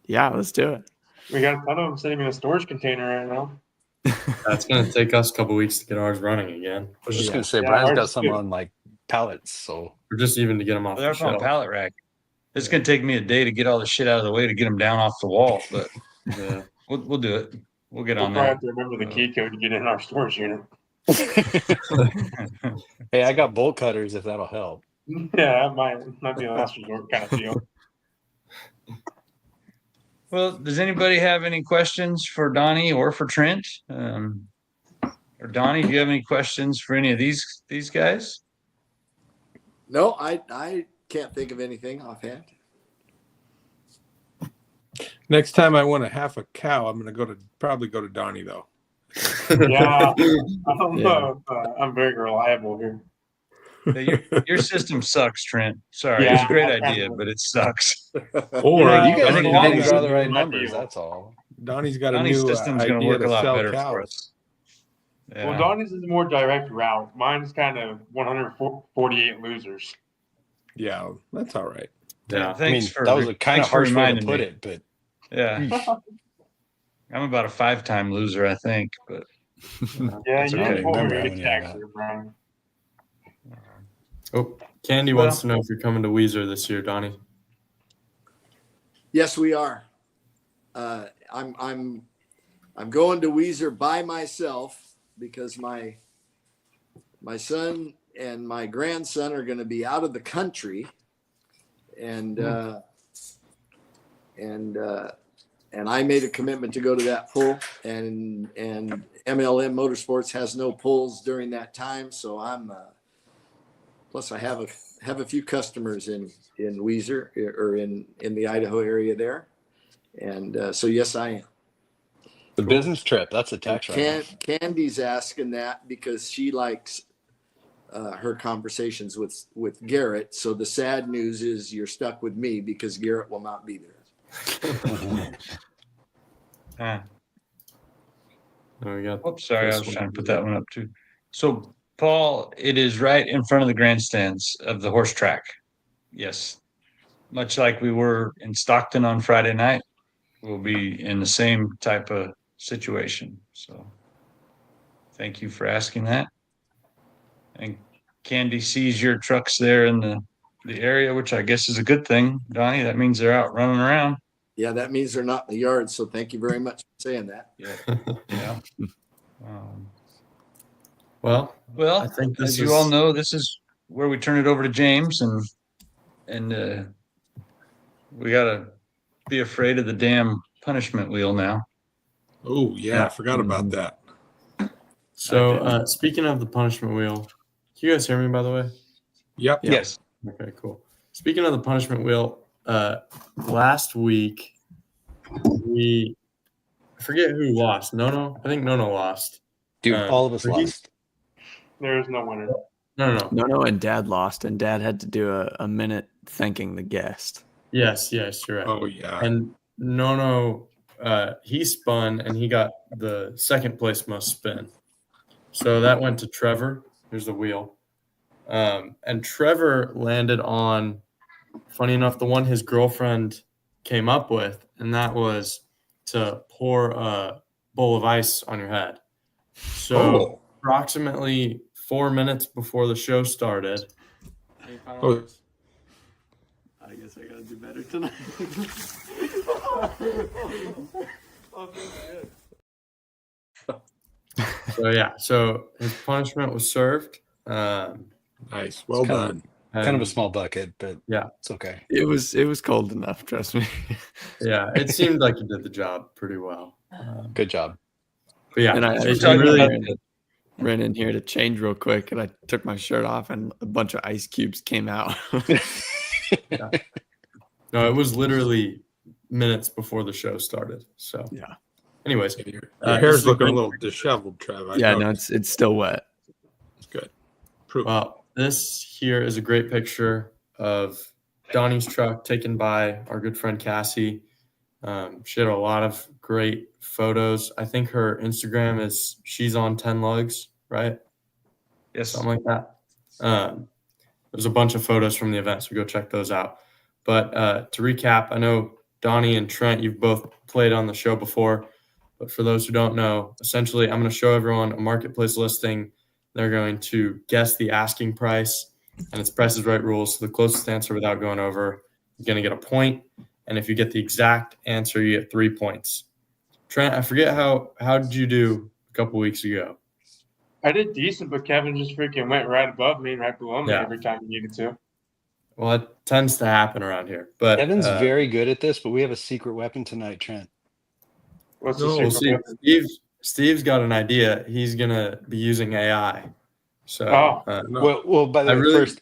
D: Yeah, let's do it.
G: We got a ton of them sitting in a storage container right now.
F: That's going to take us a couple weeks to get ours running again.
E: I was just
D: Yeah.
E: gonna say
G: Yeah,
E: Brian's
G: ours
E: got
G: is
E: some
G: too.
E: on like pallets, so
F: Or just even to get them off
A: They're
F: the
A: up on
F: shelf.
A: pallet rack. It's gonna take me a day to get all the shit out of the way to get them down off the wall, but
F: Yeah.
A: we'll do it. We'll get
G: We'll
A: on
G: probably
A: that.
G: have to remember the key code to get in our storage unit.
E: hey, I got bolt cutters if that'll help.
G: Yeah, that might be a last resort kind of deal.
A: Well, does anybody have any questions for Donnie or for Trent? Or Donnie, do you have any questions for any of these guys?
B: No, I can't think of anything offhand.
C: Next time I want a half a cow, I'm going to probably go to Donnie though.
G: Yeah, I don't
F: Yeah.
G: know if I'm very reliable here.
A: Yeah, your system sucks, Trent. Sorry,
G: Yeah,
A: it's a great
G: I'm trying
A: idea,
G: to-
A: but it sucks.
C: Or
G: Yeah,
E: you guys
C: Donnie,
E: need to
G: long
E: maybe
G: as
E: draw
G: it's
E: the right
G: not
E: numbers.
G: ideal.
E: That's all.
C: Donnie's got a
A: Donnie's
C: new
A: system's going to
C: idea
A: work
C: to
A: a lot
C: sell
A: better
C: cows.
A: for us. Yeah.
G: Well, Donnie's is a more direct route. Mine's kind of 148 losers.
C: Yeah, that's all right.
F: Yeah.
A: Thanks for
E: that was a kind
A: thanks
E: of
A: for
E: harsh way to
A: reminding
E: put
A: me.
E: it, but
A: Yeah, I'm about a 5-time loser, I think, but
G: Yeah,
A: That's
G: you
A: okay.
G: didn't pull
E: Remember
G: very
E: how
G: good
E: many I
G: tax
E: got.
G: there, Brian.
F: Oh, Candy
A: Well-
F: wants to know if you're coming to Weezer this year, Donnie.
B: Yes, we are. I'm going to Weezer by myself because my son and my grandson are going to be out of the country, and I made a commitment to go to that pull, and MLM Motorsports has no pulls during that time, so I'm plus I have a few customers in Weezer or in the Idaho area there, and so yes, I am.
E: the business trip, that's a tax write-off.
B: Candy's asking that because she likes her conversations with Garrett. So the sad news is you're stuck with me because Garrett will not be there.
A: ah,
F: Oh, we got
A: oops, sorry, I
F: this
A: was
F: one.
A: trying to put that one up too. So, Paul, it is right in front of the grandstands of the horse track. Yes, much like we were in Stockton on Friday night, we'll be in the same type of situation. So, thank you for asking that. And Candy sees your trucks there in the area, which I guess is a good thing, Donnie. That means they're out running around.
B: Yeah, that means they're not in the yard. So thank you very much for saying that.
A: Yeah.
F: Well,
A: Well,
F: I think
A: as
F: this
A: you all
F: is-
A: know, this is where we turn it over to James, and we gotta be afraid of the damn punishment wheel now.
C: Oh, yeah, I forgot about that.
F: so speaking of the punishment wheel, can you guys hear me, by the way?
C: Yep.
A: Yes.
F: Okay, cool. Speaking of the punishment wheel, last week I forget who lost. Nono? I think Nono lost.
E: Dude, all of us
F: but he-
E: lost.
G: There is no winner.
F: No.
D: No, and Dad lost, and Dad had to do a minute thanking the guest.
F: Yes, you're right.
C: Oh, yeah.
F: And Nono, he spun and he got the second place must spin. So that went to Trevor. Here's the wheel. And Trevor landed on, funny enough, the one his girlfriend came up with, and that was to pour a bowl of ice on your head. So approximately 4 minutes before the show started.
C: Oh.
D: I guess I gotta do better tonight.
F: So his punishment was served.
C: Nice. Well
E: It's kind of-
C: done.
E: Kind of a small bucket, but
F: Yeah.
E: it's okay.
D: It was cold enough, trust me.
F: Yeah, it seemed like he did the job pretty well.
E: Good job.
F: But yeah,
D: And I
A: We're talking
F: really,
A: about
D: ran in here to change real quick, and I took my shirt off, and a bunch of ice cubes came out.
F: no, it was literally minutes before the show started. So
D: Yeah.
F: anyways,
C: Your
F: this
C: hair's
F: is a
C: looking a
F: great-
C: little disheveled, Trev. I
D: Yeah, no,
C: noticed.
D: it's still wet.
C: It's good. Proof.
F: Well, this here is a great picture of Donnie's truck taken by our good friend Cassie. She had a lot of great photos. I think her Instagram is she's on 10 lugs, right?
A: Yes.
F: Something like that. There's a bunch of photos from the event, so go check those out. But to recap, I know Donnie and Trent, you've both played on the show before. But for those who don't know, essentially, I'm going to show everyone a marketplace listing. They're going to guess the asking price, and it's Price is Right rules. So the closest answer without going over, you're going to get a point. And if you get the exact answer, you get 3 points. Trent, I forget how did you do a couple weeks ago?
G: I did decent, but Kevin just freaking went right above me and right below me
F: Yeah.
G: every time he needed to.
F: Well, it tends to happen around here. But
E: Kevin's very good at this, but we have a secret weapon tonight, Trent.
G: What's
C: No,
G: the
F: we'll
G: secret
F: see.
G: weapon?
F: Steve's got an idea. He's gonna be using AI. So
C: No.
E: Well, by the
F: I
E: way,
F: really-
E: first,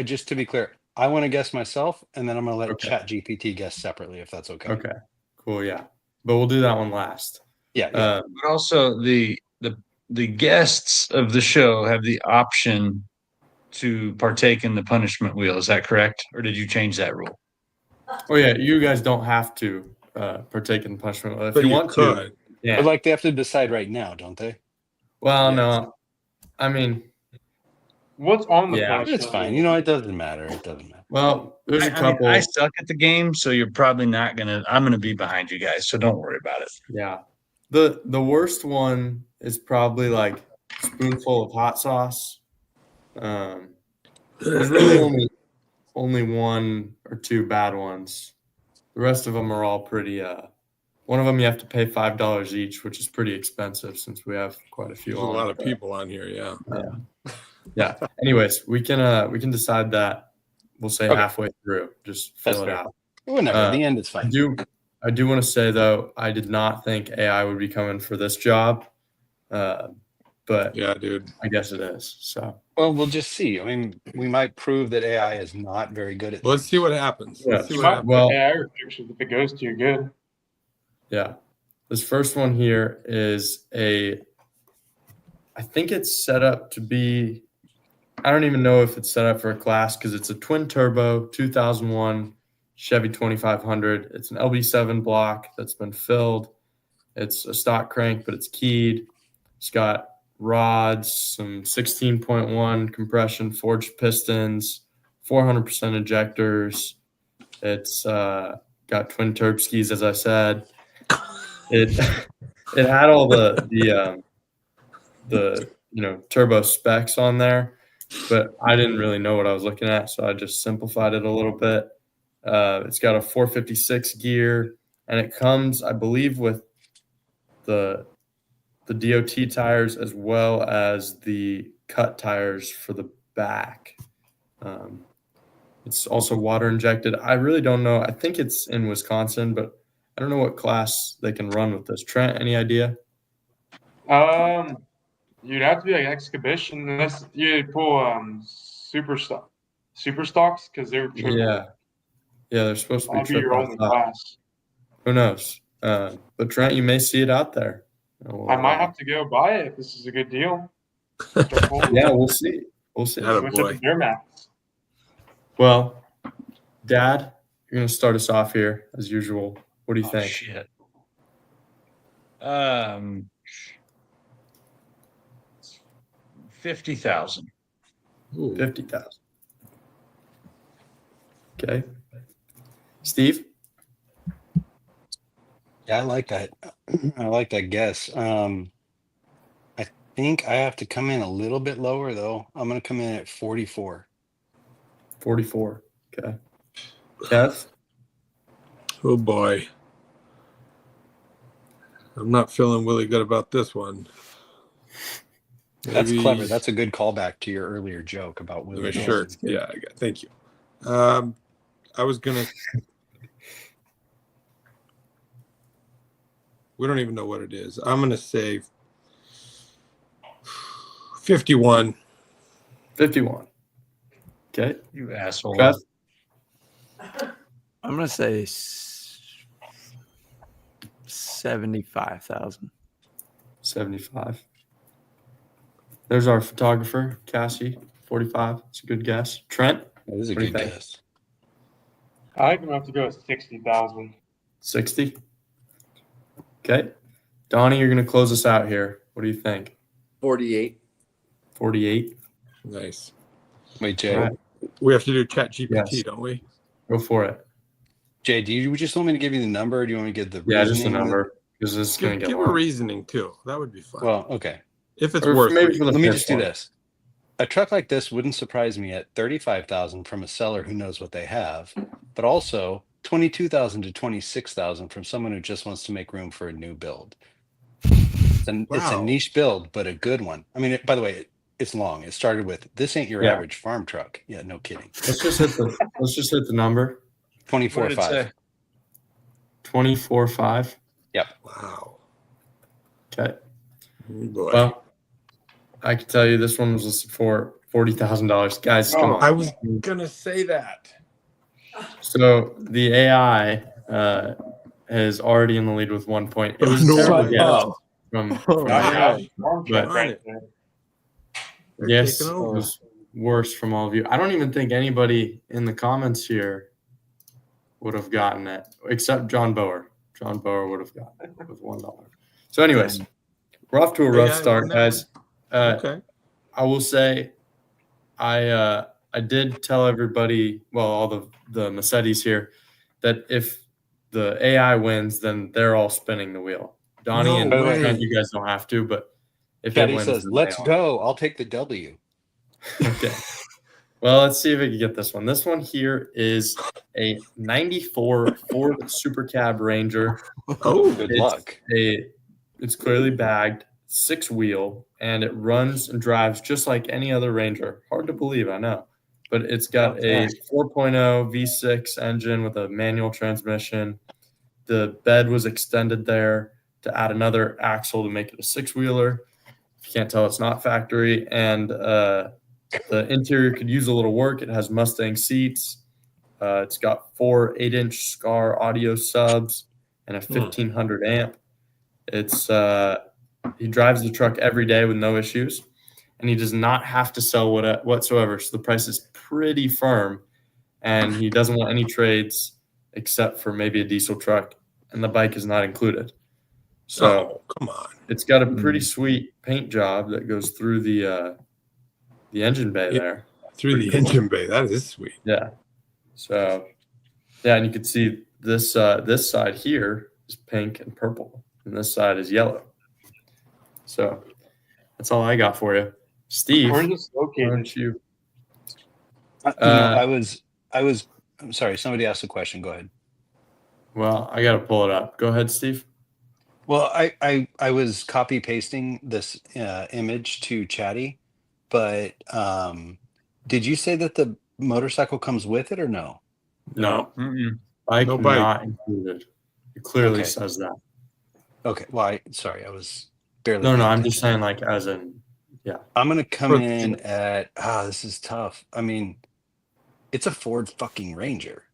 E: just to be clear, I want to guess myself, and then I'm going to let
F: Okay.
E: ChatGPT guess separately, if that's okay.
F: okay, cool, yeah. But we'll do that one last.
E: Yeah.
A: But also the guests of the show have the option to partake in the punishment wheel. Is that correct? Or did you change that rule?
F: Oh yeah, you guys don't have to partake in punishment. If
C: But
F: you
C: you
F: want
C: could.
F: to, yeah.
E: But like they have to decide right now, don't they?
F: Well,
C: Yes.
F: no, I mean,
G: What's on the
F: Yeah.
G: punishment?
E: It's fine.
G: wheel?
E: You know, it doesn't matter. It doesn't matter.
F: well, there's a
A: I mean,
F: couple.
A: I suck at the game, so you're probably not gonna. I'm gonna be behind you guys, so don't worry about it.
F: Yeah, the worst one is probably like a spoonful of hot sauce. There's really only one or two bad ones. The rest of them are all pretty. One of them you have to pay $5 each, which is pretty expensive since we have quite a few.
C: There's a
F: on,
C: lot of
F: but,
C: people on here. Yeah.
F: Yeah. Anyways, we can decide that. We'll say
E: Okay.
F: halfway through. Just
E: That's
F: fill it
E: fair.
F: out.
E: Whenever.
F: Uh,
E: The end is
F: I
E: fine.
F: do want to say though, I did not think AI would be coming for this job, but
C: Yeah, dude.
F: I guess it is. So
E: Well, we'll just see. I mean, we might prove that AI is not very good at
C: Let's see what happens.
F: Yeah.
C: Let's see
G: You
C: what
G: might
C: happens.
F: Well-
G: put AI restrictions if it goes too good.
F: yeah, this first one here is I think it's set up to be. I don't even know if it's set up for a class because it's a twin turbo 2001 Chevy 2500. It's an LB7 block that's been filled. It's a stock crank, but it's keyed. It's got rods, some 16.1 compression, forged pistons, 400% injectors. It's got twin turb skis, as I said. It had all the turbo specs on there, but I didn't really know what I was looking at, so I just simplified it a little bit. It's got a 456 gear, and it comes, I believe, with the DOT tires as well as the cut tires for the back. It's also water injected. I really don't know. I think it's in Wisconsin, but I don't know what class they can run with this. Trent, any idea?
G: You'd have to be like exhibition unless you pull super stocks because they're triple.
F: Yeah, they're supposed to be
G: That'd be your
F: triple.
G: only class.
F: Who knows? But Trent, you may see it out there.
G: I might have to go buy it if this is a good deal.
F: Yeah, we'll see. We'll see.
C: Atta
G: Switch
C: boy.
G: up the gear mats.
F: Well, Dad, you're going to start us off here as usual. What do you
A: Oh,
F: think?
A: shit. 50,000.
C: Ooh.
F: 50,000. Okay. Steve?
E: Yeah, I like that. I like that guess. I think I have to come in a little bit lower though. I'm going to come in at 44.
F: 44. Okay. Kev?
C: Oh boy. I'm not feeling really good about this one.
E: That's
C: Maybe-
E: clever. That's a good callback to your earlier joke about
C: My
E: Willie.
C: shirt.
E: Wilson.
C: Yeah, thank you. I was gonna. We don't even know what it is. I'm gonna say 51.
F: 51. Okay.
A: You asshole.
F: Kev?
D: I'm gonna say 75,000.
F: 75. There's our photographer, Cassie, 45. It's a good guess. Trent,
E: That is a
F: What do you
E: good
F: think?
E: guess.
G: I think I'm gonna have to go with 60,000.
F: 60. Okay. Donnie, you're going to close us out here. What do you think?
B: 48.
F: 48.
C: Nice.
E: Wait, Jay.
F: All right.
C: We have to do Chat GPT,
F: Yes.
C: don't we?
F: Go for it.
E: Jay, do you just want me to give you the number, or do you want me to give the
F: Yeah, just a
E: reasoning?
F: number because this is going to
C: Give
F: get
C: a
F: long.
C: reasoning too. That would be fun.
E: Well, okay.
C: If it's
F: Or
C: worth
F: maybe
C: it.
F: for the
E: Let me
F: fifth
E: just do
F: one.
E: this. A truck like this wouldn't surprise me at 35,000 from a seller who knows what they have, but also 22,000 to 26,000 from someone who just wants to make room for a new build. It's a
C: Wow.
E: niche build, but a good one. I mean, by the way, it's long. It started with this ain't your
F: Yeah.
E: average farm truck. Yeah, no kidding.
F: Let's just hit the number.
A: What did it
E: 24.5.
A: say?
F: 24.5.
C: Wow.
F: Okay.
C: Oh, boy.
F: Well, I can tell you this one was listed for $40,000. Guys, come on.
C: I was gonna say that.
F: So the AI is already in the lead with 1 point. It was
C: No
F: terrible
C: way.
F: guess
D: Oh.
F: from
C: Wow.
F: But-
C: Darn it. They're
F: yes, it
C: taking over.
F: was worse from all of you. I don't even think anybody in the comments here would have gotten it, except John Bower. John Bower would have gotten it with $1. So, anyways, we're off to a rough
C: AI
F: start,
C: won that
F: guys.
C: Okay.
F: I will say, I did tell everybody, well, all the Massettis here, that if the AI wins, then they're all spinning the wheel. Donnie
C: No
F: and
C: way.
F: Trent, you guys don't have to, but if
E: Caddy
F: it wins,
E: says,
F: then
E: let's
F: they are.
E: go. I'll take the W.
F: Okay. Well, let's see if we can get this one. This one here is a 94 Ford Super Cab Ranger.
C: Oh,
E: Good
F: It's
E: luck.
F: It's clearly bagged, 6-wheel, and it runs and drives just like any other Ranger. Hard to believe, I know. But it's got a 4.0 V6 engine with a manual transmission. The bed was extended there to add another axle to make it a 6-wheeler. If you can't tell, it's not factory. And the interior could use a little work. It has Mustang seats. It's got 4 8-inch Scar audio subs and a 1500 amp. It's he drives the truck every day with no issues, and he does not have to sell whatsoever. So the price is pretty firm, and he doesn't want any trades except for maybe a diesel truck, and the bike is not included. So
C: oh, come on.
F: it's got a pretty sweet paint job that goes through the engine bay there.
C: Through the engine bay. That is sweet.
F: Yeah. So yeah, and you can see this side here is pink and purple, and this side is yellow. So that's all I got for you, Steve.
G: Where's this
F: Why
G: located?
F: don't you?
E: I was. I'm sorry. Somebody asked a question. Go ahead.
F: Well, I got to pull it up. Go ahead, Steve.
E: Well, I was copy pasting this image to Chatty, but did you say that the motorcycle comes with it or no?
F: No,
A: Mm-mm.
F: bike
C: No bike.
F: not included. It clearly
E: Okay.
F: says that.
E: Okay. Well, sorry, I was barely.
F: No,
E: paying
F: I'm just
E: attention.
F: saying, like, as in,
E: I'm gonna come
C: For-
E: in at. This is tough. I mean, it's a Ford fucking Ranger.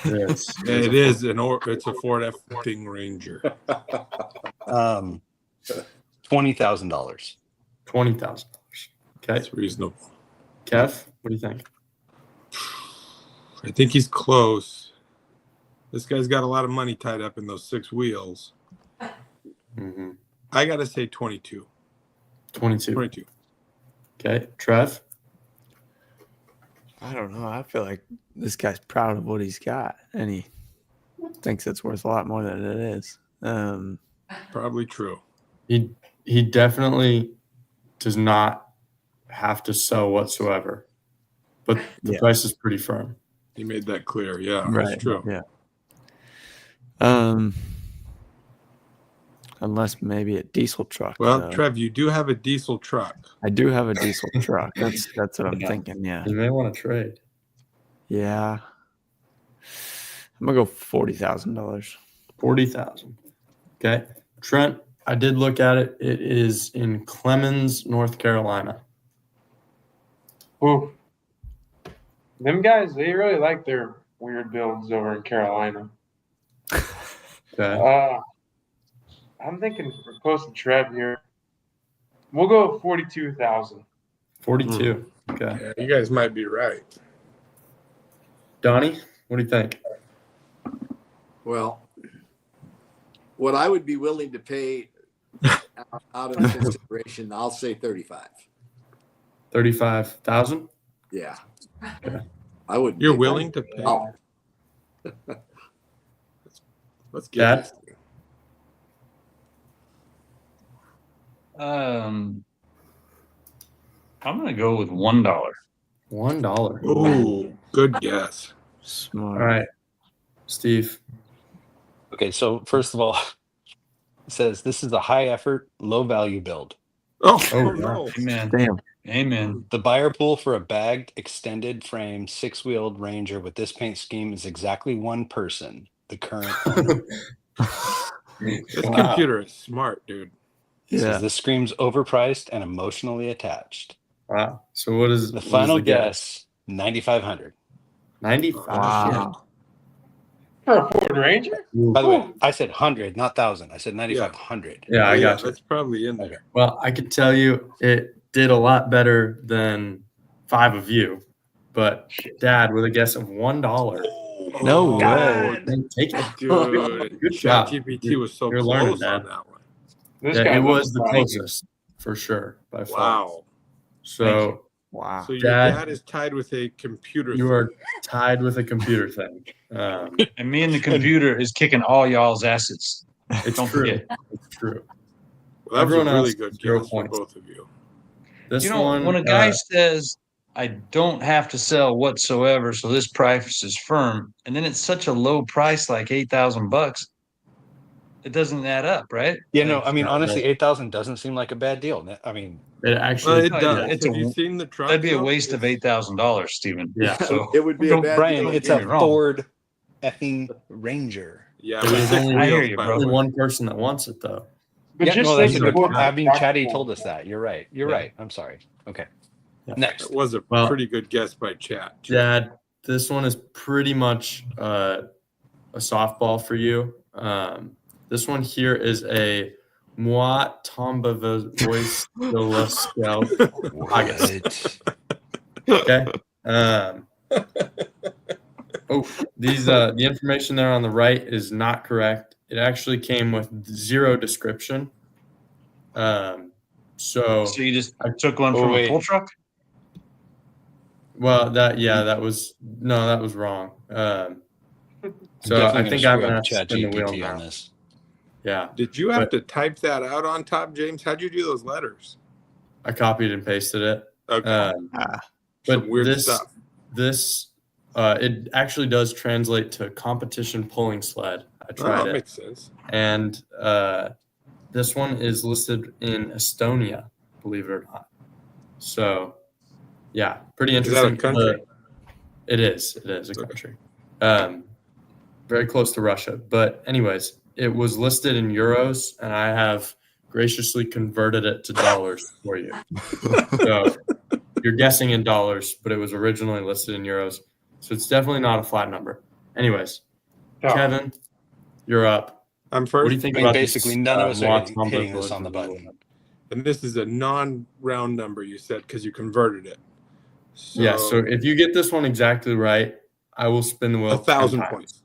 F: this.
C: It is it's a Ford F-ting Ranger.
E: $20,000.
F: $20,000. Okay,
C: That's reasonable.
F: Kev, what do you think?
C: I think he's close. This guy's got a lot of money tied up in those 6 wheels.
F: Mm-hmm.
C: I got to say 22.
F: 22.
C: 22.
F: Okay, Trev.
D: I don't know. I feel like this guy's proud of what he's got, and he thinks it's worth a lot more than it is.
C: Probably true.
F: He definitely does not have to sell whatsoever, but the
D: Yeah.
F: price is pretty firm.
C: He made that clear. Yeah,
D: Right.
C: that's true.
D: Yeah. Unless maybe a diesel truck.
C: Well,
D: though.
C: Trev, you do have a diesel truck.
D: I do have a diesel truck. That's what I'm
F: Yeah.
D: thinking. Yeah.
F: You may want to trade.
D: Yeah. I'm gonna go $40,000.
F: 40,000. Okay, Trent. I did look at it. It is in Clemens, North Carolina.
G: Ooh. Them guys, they really like their weird builds over in Carolina.
F: Okay.
G: I'm thinking we're close to Trev here. We'll go 42,000.
F: 42. Okay.
C: Yeah, you guys might be right.
F: Donnie, what do you think?
B: Well, what I would be willing to pay out of consideration, I'll say 35.
F: 35,000.
B: Yeah. I would.
C: You're willing to pay?
B: Oh,
C: Let's get
F: Dad?
C: this thing.
A: I'm gonna go with $1.
F: $1.
C: Ooh, good guess.
D: Smart.
F: All right, Steve.
E: Okay, so first of all, it says this is a high effort, low value build.
C: Oh,
F: Oh,
C: no.
A: Amen.
D: Damn.
A: Amen.
E: The buyer pool for a bagged, extended frame, 6-wheeled Ranger with this paint scheme is exactly one person, the current owner.
C: This
F: Wow.
C: computer is smart, dude.
E: It says
D: Yeah.
E: this scream's overpriced and emotionally attached.
F: Wow. So what is
E: The
F: what is
E: final
F: the
E: guess, 9,500.
F: 95.
D: Wow.
G: For a Ford Ranger?
E: By the way, I said 100, not 1,000. I said 9,500.
F: Yeah, I got you.
C: That's probably in there.
E: Okay.
F: Well, I could tell you it did a lot better than 5 of you, but Dad with a guess of $1.
D: No
C: God,
D: way.
F: Take it.
C: dude.
F: Good job.
C: ChatGPT was so
F: You're
C: close
F: learning,
C: on
F: Dad.
C: that one.
G: This
F: Yeah,
G: guy
F: it was the
G: looks
F: closest for sure by far.
C: Wow.
F: So
D: Wow.
C: So your
F: Dad-
C: dad is tied with a computer.
F: you
C: thing.
F: are tied with a computer thing.
A: And me and the computer is kicking all y'all's asses.
F: It's
A: Don't
F: true.
A: forget.
F: It's true.
C: Well, that was a
F: everyone
C: really
F: else,
C: good
F: 0
C: guess for
F: points.
C: both of you.
F: This
A: You know,
F: one,
A: when a guy says, I don't have to sell whatsoever, so this price is firm, and then it's such a low price, like $8,000, it doesn't add up, right?
E: Yeah, no,
A: Like,
E: I mean,
F: Yeah,
E: honestly, 8,000 doesn't seem like a bad deal. I mean,
F: it
C: Well,
F: actually,
C: it
A: No,
C: does.
A: it's
C: Have
A: a-
C: you seen the truck?
A: that'd be a
C: though?
A: waste of
C: It's-
A: $8,000, Stephen.
F: yeah.
A: So
B: it would be a bad
E: Brian,
B: deal.
E: it's
A: get
E: a
A: me wrong.
E: Ford effing Ranger.
C: Yeah,
F: It
C: with
F: was
C: 6
F: only-
A: I hear
C: wheels,
A: you,
C: by
A: bro.
C: the
F: only
C: way.
F: one person that wants it though.
G: But
E: Yeah,
G: just
E: no, that's a
G: think
E: good
G: Ford
E: point. I mean,
G: truck
E: Chatty
G: full.
E: told us that. You're right. You're
F: Yeah.
E: right. I'm sorry. Okay.
F: Yeah.
E: Next.
C: That was a
F: Well-
C: pretty good guess by chat. too.
F: Dad, this one is pretty much a softball for you. This one here is a Moi Tomba Voice de la Scout. August. Okay. The information there on the right is not correct. It actually came with 0 description. So
A: you just took one
E: Oh,
A: from a
E: wait.
A: pull truck?
F: well, that was wrong. So
E: Definitely
F: I
E: gonna
F: think I'm
E: screw
F: gonna
E: up
F: have to spin the wheel
E: ChatGPT on
F: now.
E: this.
F: Yeah,
C: Did you have to type that out on top, James? How'd you do those letters?
F: I copied and pasted it.
C: Okay.
F: But
C: Some weird
F: this
C: stuff.
F: it actually does translate to competition pulling sled. I
C: Oh,
F: tried
C: that
F: it,
C: makes sense.
F: and this one is listed in Estonia, believe it or not. So, yeah, pretty
C: Is that a
F: interesting.
C: country?
F: It is a country. Very close to Russia. But anyways, it was listed in euros, and I have graciously converted it to dollars for you. So you're guessing in dollars, but it was originally listed in euros. So it's definitely not a flat number. Anyways,
G: No.
F: Kevin, you're up.
C: I'm
F: What
C: first.
F: do you think
E: I mean,
F: about
E: basically,
F: this,
E: none of us are
F: Watts Humber
E: hitting this
F: Village
E: on the button.
C: And this is a non-round number, you said, because you converted it.
F: Yeah, so if you get this one exactly right, I will spin the wheel
C: 1,000
F: 10 times.
C: points.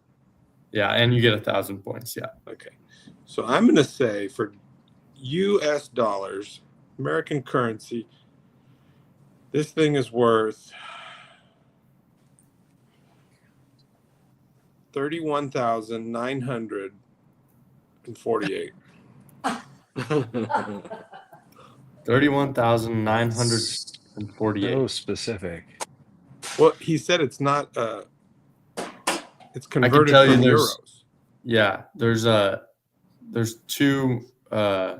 F: Yeah, and you get 1,000 points. Yeah.
C: Okay. So I'm going to say for US dollars, American currency, this thing is worth 31,948.
F: 31,948.
E: So specific.
C: Well, he said it's not it's converted
F: tell you
C: from
F: there's-
C: euros.
F: Yeah, there's two. I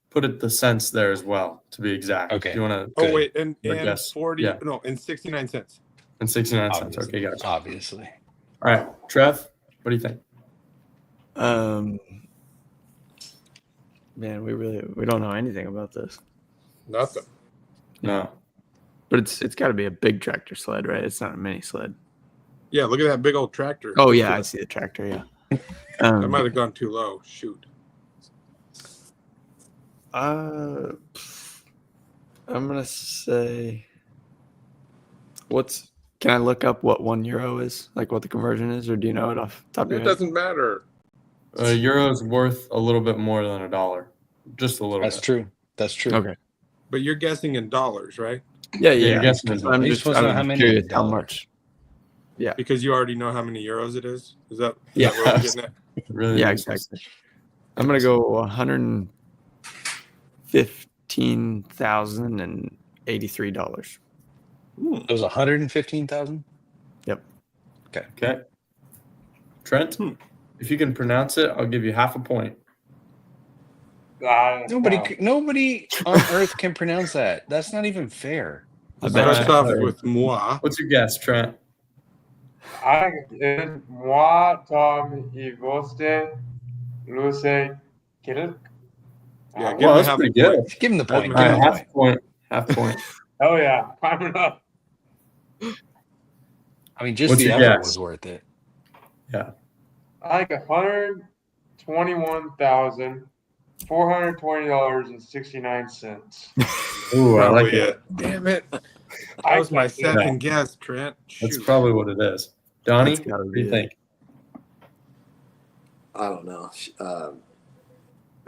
F: put it the cents there as well to be exact.
E: Okay.
F: Do you want to?
C: Oh wait, and
F: Good guess.
C: 40
F: Yeah.
C: no, and 69 cents.
F: And 69 cents.
E: Obviously.
F: Okay, gotcha.
E: Obviously.
F: All right, Trev, what do you think?
D: Man, we don't know anything about this.
C: Nothing.
F: No.
D: But it's got to be a big tractor sled, right? It's not a mini sled.
C: Yeah, look at that big old tractor.
D: Oh yeah, I see the tractor. Yeah.
C: I might have gone too low. Shoot.
D: I'm gonna say, can I look up what €1 is, like what the conversion is, or do you know it off the top of your
C: It
D: head?
C: doesn't matter.
F: Euro's worth a little bit more than $1, just a little
E: That's
F: bit.
E: true. That's true.
D: Okay.
C: But you're guessing in dollars, right?
D: Yeah,
F: you're
D: yeah.
F: guessing his
D: I'm
E: You're
D: just,
E: supposed to know how many
D: curious how
E: dollars.
D: much. Yeah.
C: Because you already know how many euros it is. Is that
D: Yeah.
C: where we're getting at?
F: Really
D: Yeah,
F: makes no
D: exactly. I'm gonna go $115,083.
E: It was 115,000.
D: Yep.
F: Okay. Trent, if you can pronounce it, I'll give you half a point.
E: Nobody on earth can pronounce that. That's not even fair.
D: I
C: It
D: bet
C: starts
D: you.
C: off with moi.
F: What's your guess, Trent?
G: Moi, Tom, y voste, luce, kilk.
C: Yeah, give
F: Well,
C: me
F: that's
C: half
F: pretty
C: a
F: good.
C: point.
E: Give him the
C: That's
E: point.
C: my
E: Give
F: All
E: him
F: right,
E: the
F: half
E: point.
F: point. Half point.
G: Oh yeah, climbing up.
E: I mean, just
F: What's
E: the
F: your
E: effort
F: guess?
E: was worth it.
F: Yeah.
G: I like $121,420.69.
F: Ooh, I like
C: Probably
F: it.
C: Damn it. That
G: I
C: was my
G: can't do that.
C: second guess, Trent.
F: That's
C: Shoot.
F: probably what it is. Donnie,
D: That's gotta
F: what do you
D: be it.
F: think?
B: I don't know.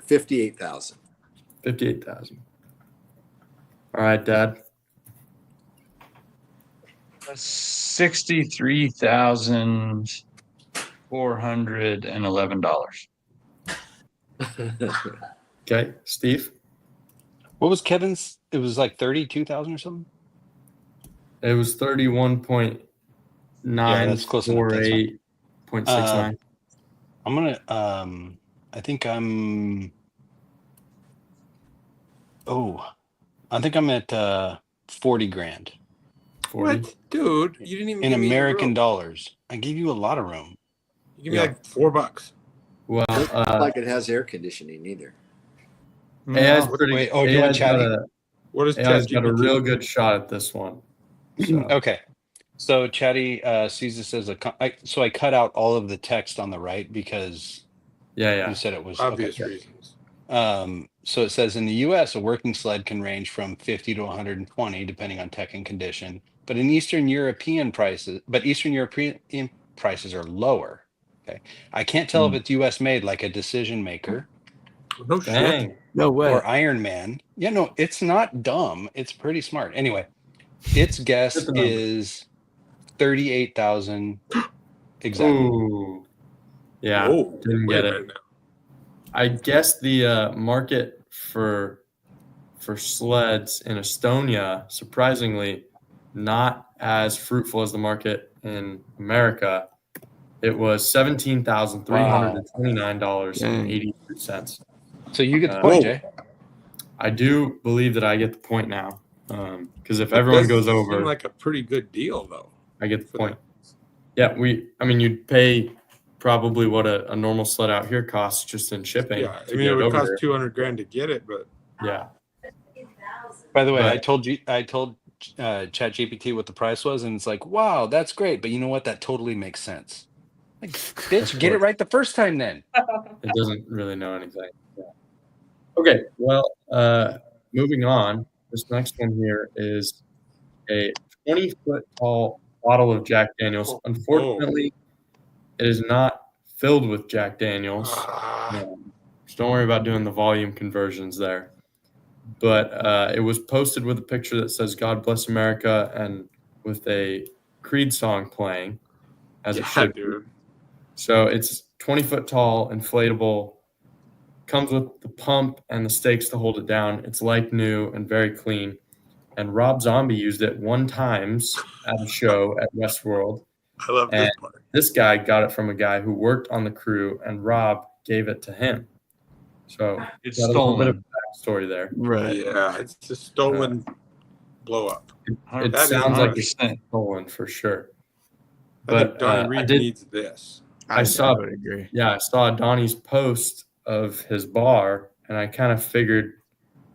B: 58,000.
F: 58,000. All right, Dad.
A: $63,411.
F: Okay, Steve.
E: What was Kevin's? It was like 32,000 or something.
F: It was 31.948.69.
E: I'm gonna. I think I'm. Oh, I think I'm at 40 grand
F: 40.
C: What? Dude, you didn't even
E: in
C: give me
E: American
C: room.
E: dollars. I gave you a lot of room.
C: You give me
F: Yeah.
C: like $4.
F: Well,
B: Doesn't look like it has air conditioning either.
F: AI's
A: No.
F: pretty.
E: Wait, oh, do you want
F: AI's got
E: chatty?
F: a
C: What is
F: AI's got a
C: ChatGPT?
F: real good shot at this one. So
E: Okay. So Chatty sees this as so I cut out all of the text on the right because
F: yeah.
E: you said it was
C: Obvious
E: okay.
C: reasons.
E: So it says in the US, a working sled can range from 50 to 120, depending on tech and condition. But Eastern European prices are lower. Okay. I can't tell if it's US made, like a Decision Maker
C: No shit.
F: Dang.
D: No way.
E: or Iron Man. Yeah, no, it's not dumb. It's pretty smart. Anyway, its guess
F: Get the number.
E: is 38,000 exactly.
F: Ooh. Yeah.
C: Whoa.
F: Didn't
C: Wait
F: get
C: a
F: it.
C: minute now.
F: I guess the market for sleds in Estonia, surprisingly, not as fruitful as the market in America. It was $17,329.83.
E: So you get the
F: Uh,
E: point,
C: Whoa.
E: Jay.
F: I do believe that I get the point now, because if
C: It
F: everyone
C: does
F: goes
C: seem
F: over,
C: like a pretty good deal, though.
F: I get the
C: for
F: point. Yeah, you'd pay probably what a normal sled out here costs just in shipping.
C: Yeah, I
F: to
C: mean,
F: get
C: it would
F: over
C: cost
F: here.
C: 200 grand to get it, but
F: Yeah.
E: By the way,
F: But-
E: I told ChatGPT what the price was, and it's like, wow, that's great. But you know what? That totally makes sense. Like, bitch,
F: Of
E: get it
F: course.
E: right the first time then.
F: It doesn't really know anything. Yeah. Okay, well, moving on. This next one here is a 20-foot tall bottle of Jack Daniels. Unfortunately, it is not filled with Jack Daniels. So don't worry about doing the volume conversions there. But it was posted with a picture that says "God bless America" and with a Creed song playing, as it
C: yeah,
F: should be.
C: dude.
F: So it's 20-foot tall, inflatable, comes with the pump and the stakes to hold it down. It's like new and very clean. And Rob Zombie used it one time at a show at Westworld.
C: I love this part.
F: This guy got it from a guy who worked on the crew, and Rob gave it to him. So
A: It's
F: got a little bit of
A: stolen.
F: backstory there.
D: Right.
C: Yeah, it's a stolen blow up.
F: It
C: That is
F: sounds like
A: 100%.
F: it's stolen for sure.
C: I think
F: But
C: Donnie
F: I
C: Reeve
F: did.
C: needs this.
F: I saw.
D: would agree.
F: Yeah, I saw Donnie's post of his bar, and I kind of figured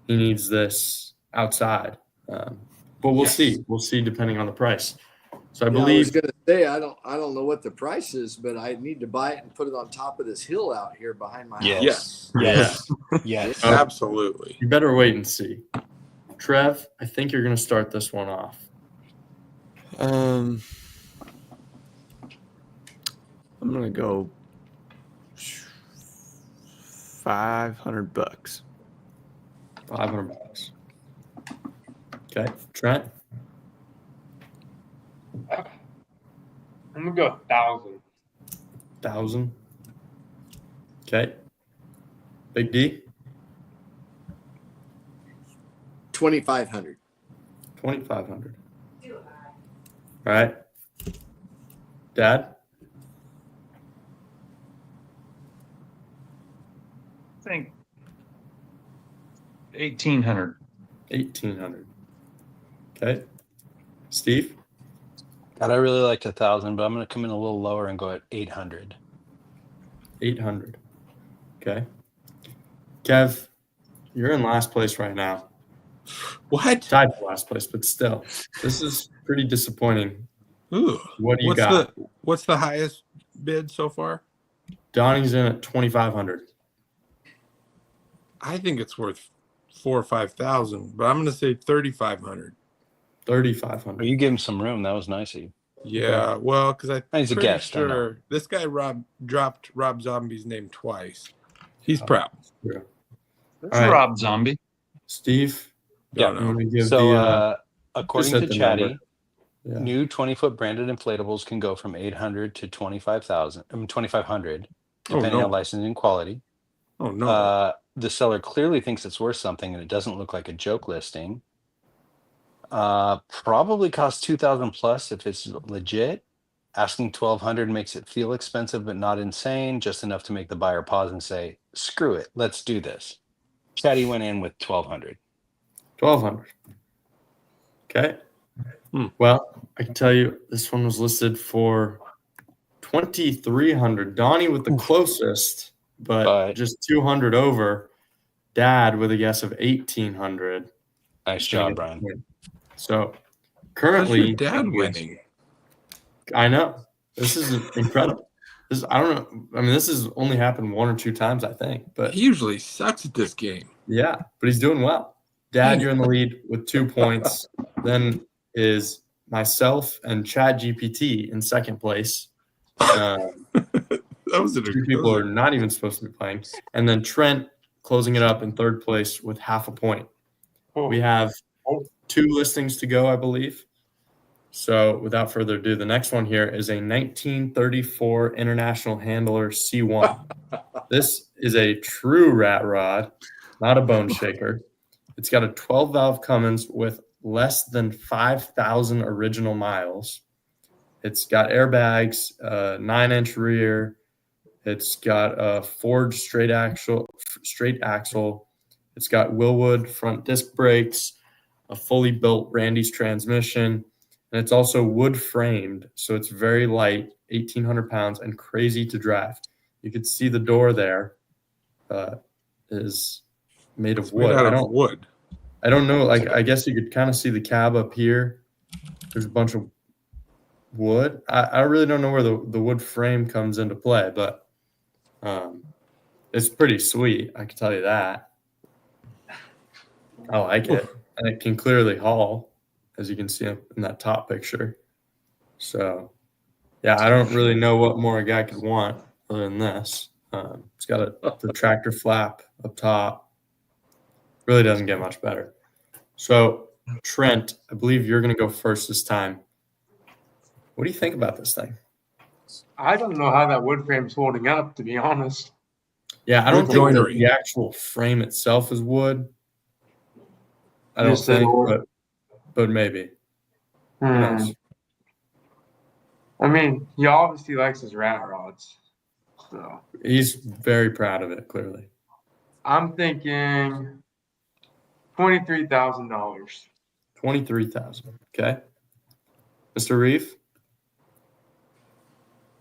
F: he needs this outside. But we'll
C: Yes.
F: see. We'll see depending on the price. So I
B: Yeah, I was
F: believe.
B: gonna say I don't know what the price is, but I need to buy it and put it on top of this hill out here behind my house.
C: Yes.
E: Yes. Yes.
F: Oh.
C: Absolutely.
F: You better wait and see. Trev, I think you're going to start this one off.
D: I'm gonna go $500.
F: $500. Okay, Trent.
G: I'm gonna go 1,000.
F: 1,000. Okay. Big D.
B: 2,500.
F: 2,500. All right. Dad.
A: I think 1,800.
F: 1,800. Okay. Steve.
E: God, I really liked 1,000, but I'm going to come in a little lower and go at 800.
F: 800. Okay. Kev, you're in last place right now.
C: What?
F: Tied for last place, but still, this is pretty disappointing.
C: Ooh.
F: What do you got?
C: What's the highest bid so far?
F: Donnie's in at 2,500.
C: I think it's worth 4,000 or 5,000, but I'm going to say 3,500.
F: 3,500.
E: Well, you gave him some room. That was nice of you.
C: Yeah, well, because
E: He's a
C: pretty
E: guest, I know.
C: sure this guy dropped Rob Zombie's name twice. He's proud.
F: Yeah.
A: There's
F: All right.
A: Rob Zombie.
F: Steve.
E: Yeah.
C: Don't
F: You
C: know.
F: want to give
E: So, according
F: just
E: to
F: hit the
E: Chatty,
F: number. Yeah.
E: new 20-foot branded inflatables can go from 800 to 2,500, depending
C: no.
E: on licensing quality.
C: Oh no.
E: The seller clearly thinks it's worth something, and it doesn't look like a joke listing. Probably costs 2,000 plus if it's legit. Asking 1,200 makes it feel expensive, but not insane. Just enough to make the buyer pause and say, "Screw it, let's do this." Chatty went in with 1,200.
F: 1,200. Okay. Well, I can tell you this one was listed for 2,300. Donnie with the closest, but just 200 over. Dad with a guess of 1,800.
E: Nice job, Brian.
F: So
C: How's
F: currently,
C: your dad winning?
F: I know this is incredible. I don't know. I mean, this has only happened 1 or 2 times, I think. But
C: He usually sucks at this game.
F: yeah, but he's doing well. Dad, you're in the lead with 2 points. Then is myself and Chad GPT in second place.
C: That was
F: 2 people are not even supposed to be playing. And then Trent closing it up in third place with half a point. We have 2 listings to go, I believe. So without further ado, the next one here is a 1934 International Handler C1. This is a true rat rod, not a bone shaker. It's got a 12-valve Cummins with less than 5,000 original miles. It's got airbags, 9-inch rear. It's got a forged straight axle. It's got Willwood front disc brakes, a fully built Randy's transmission, and it's also wood framed, so it's very light, 1,800 pounds, and crazy to drive. You can see the door there is made of wood.
C: Wood.
F: I don't know. Like, I guess you could kind of see the cab up here. There's a bunch of wood. I really don't know where the wood frame comes into play, but it's pretty sweet. I can tell you that. I like it. And it can clearly haul, as you can see in that top picture. So, yeah, I don't really know what more a guy could want other than this. It's got the tractor flap up top. Really doesn't get much better. So, Trent, I believe you're going to go first this time. What do you think about this thing?
G: I don't know how that wood frame's holding up, to be honest.
F: Yeah, I don't think
C: joinery.
F: the actual frame itself is wood. I don't
G: Just the
F: think,
G: door.
F: but maybe. Who knows?
G: I mean, he obviously likes his rat rods. So
F: He's very proud of it, clearly.
G: I'm thinking $23,000.
F: $23,000. Okay. Mr. Reeve?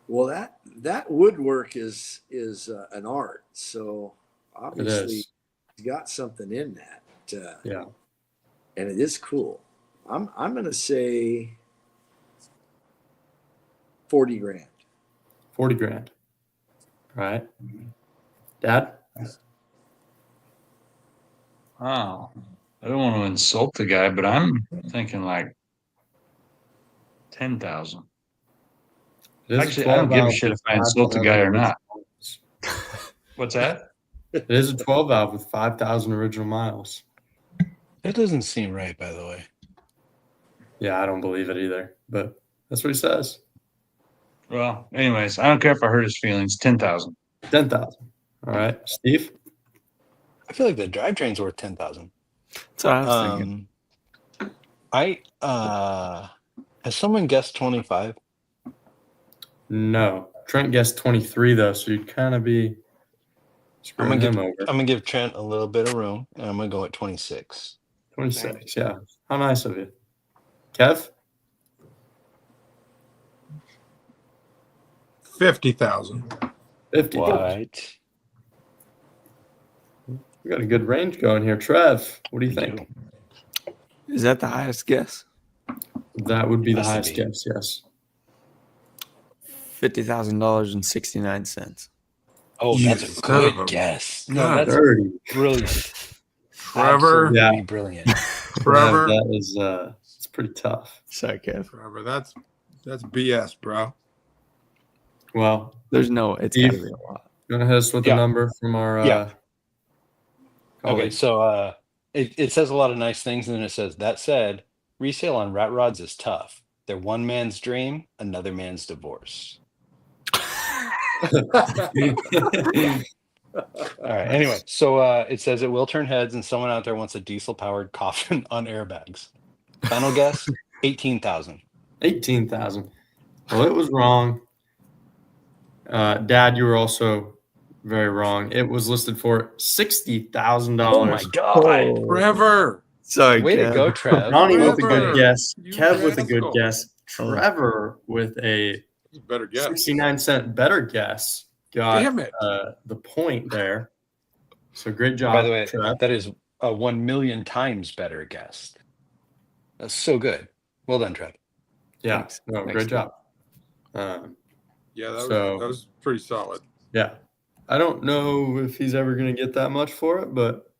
B: Well, that woodwork is an art. So obviously he's got something in that.
F: Yeah.
B: And it is cool. I'm going to say 40 grand.
F: 40 grand. All right. Dad?
A: Wow. I don't want to insult the guy, but I'm thinking like 10,000.
F: It is
A: Actually, I don't give a
F: 12-valve
A: shit if I
F: with
A: insult the
F: 5,000
A: guy or not.
F: original
A: What's that?
F: miles. It is a 12-valve with 5,000 original miles.
E: That doesn't seem right, by the way.
F: Yeah, I don't believe it either. But That's what he says.
A: Well, anyways, I don't care if I hurt his feelings. 10,000.
F: 10,000. All right, Steve.
E: I feel like the drivetrain's worth 10,000.
D: That's what I was thinking.
E: Has someone guessed 25?
F: No, Trent guessed 23 though, so you'd kind of be screwing him over.
E: I'm gonna give Trent a little bit of room, and I'm gonna go at 26.
F: 26. Yeah. How nice of you, Kev.
C: 50,000.
F: 50.
E: What?
F: We got a good range going here. Trev, what do you think?
D: Is that the highest guess?
F: That would be the
E: Has to
F: highest
E: be.
F: guess, yes.
D: $50,000.69.
E: Oh, that's a
C: Son of
E: good
C: a-
E: guess. No,
C: God,
E: that's
F: 30.
E: brilliant.
C: Trevor.
E: Absolutely
F: Yeah.
E: brilliant.
C: Trevor.
F: That is it's pretty tough.
D: Sorry, Kev.
C: Trevor, that's BS, bro.
F: Well,
D: There's no, it's
F: Steve?
D: got to be a lot.
F: you want to hit us with
E: Yeah.
F: the number from our
E: Yeah. Okay,
F: colleague?
E: so it says a lot of nice things, and then it says, that said, resale on rat rods is tough. They're one man's dream, another man's divorce. All right. Anyway, so it says it will turn heads, and someone out there wants a diesel-powered coffin on airbags. Final guess: 18,000.
F: 18,000. Well, it was wrong. Dad, you were also very wrong. It was listed for $60,000.
E: Oh my god!
C: Trevor.
D: Sorry,
E: Way to
D: Kev.
E: go, Trev.
F: Donnie with a
C: Trevor,
F: good guess.
C: you
F: Kev with a good
C: asshole.
F: guess. Trevor with a
C: You better guess.
F: 69-cent better guess. Got
C: Damn it.
F: the point there. So great job,
E: By the way,
F: Trev.
E: that is a 1 million times better guess. That's so good. Well done, Trev.
F: Yeah,
D: Thanks.
F: no,
D: Thanks,
F: great
D: Steve.
F: job.
C: Yeah,
F: So-
C: that was pretty solid.
F: Yeah, I don't know if he's ever going to get that much for it, but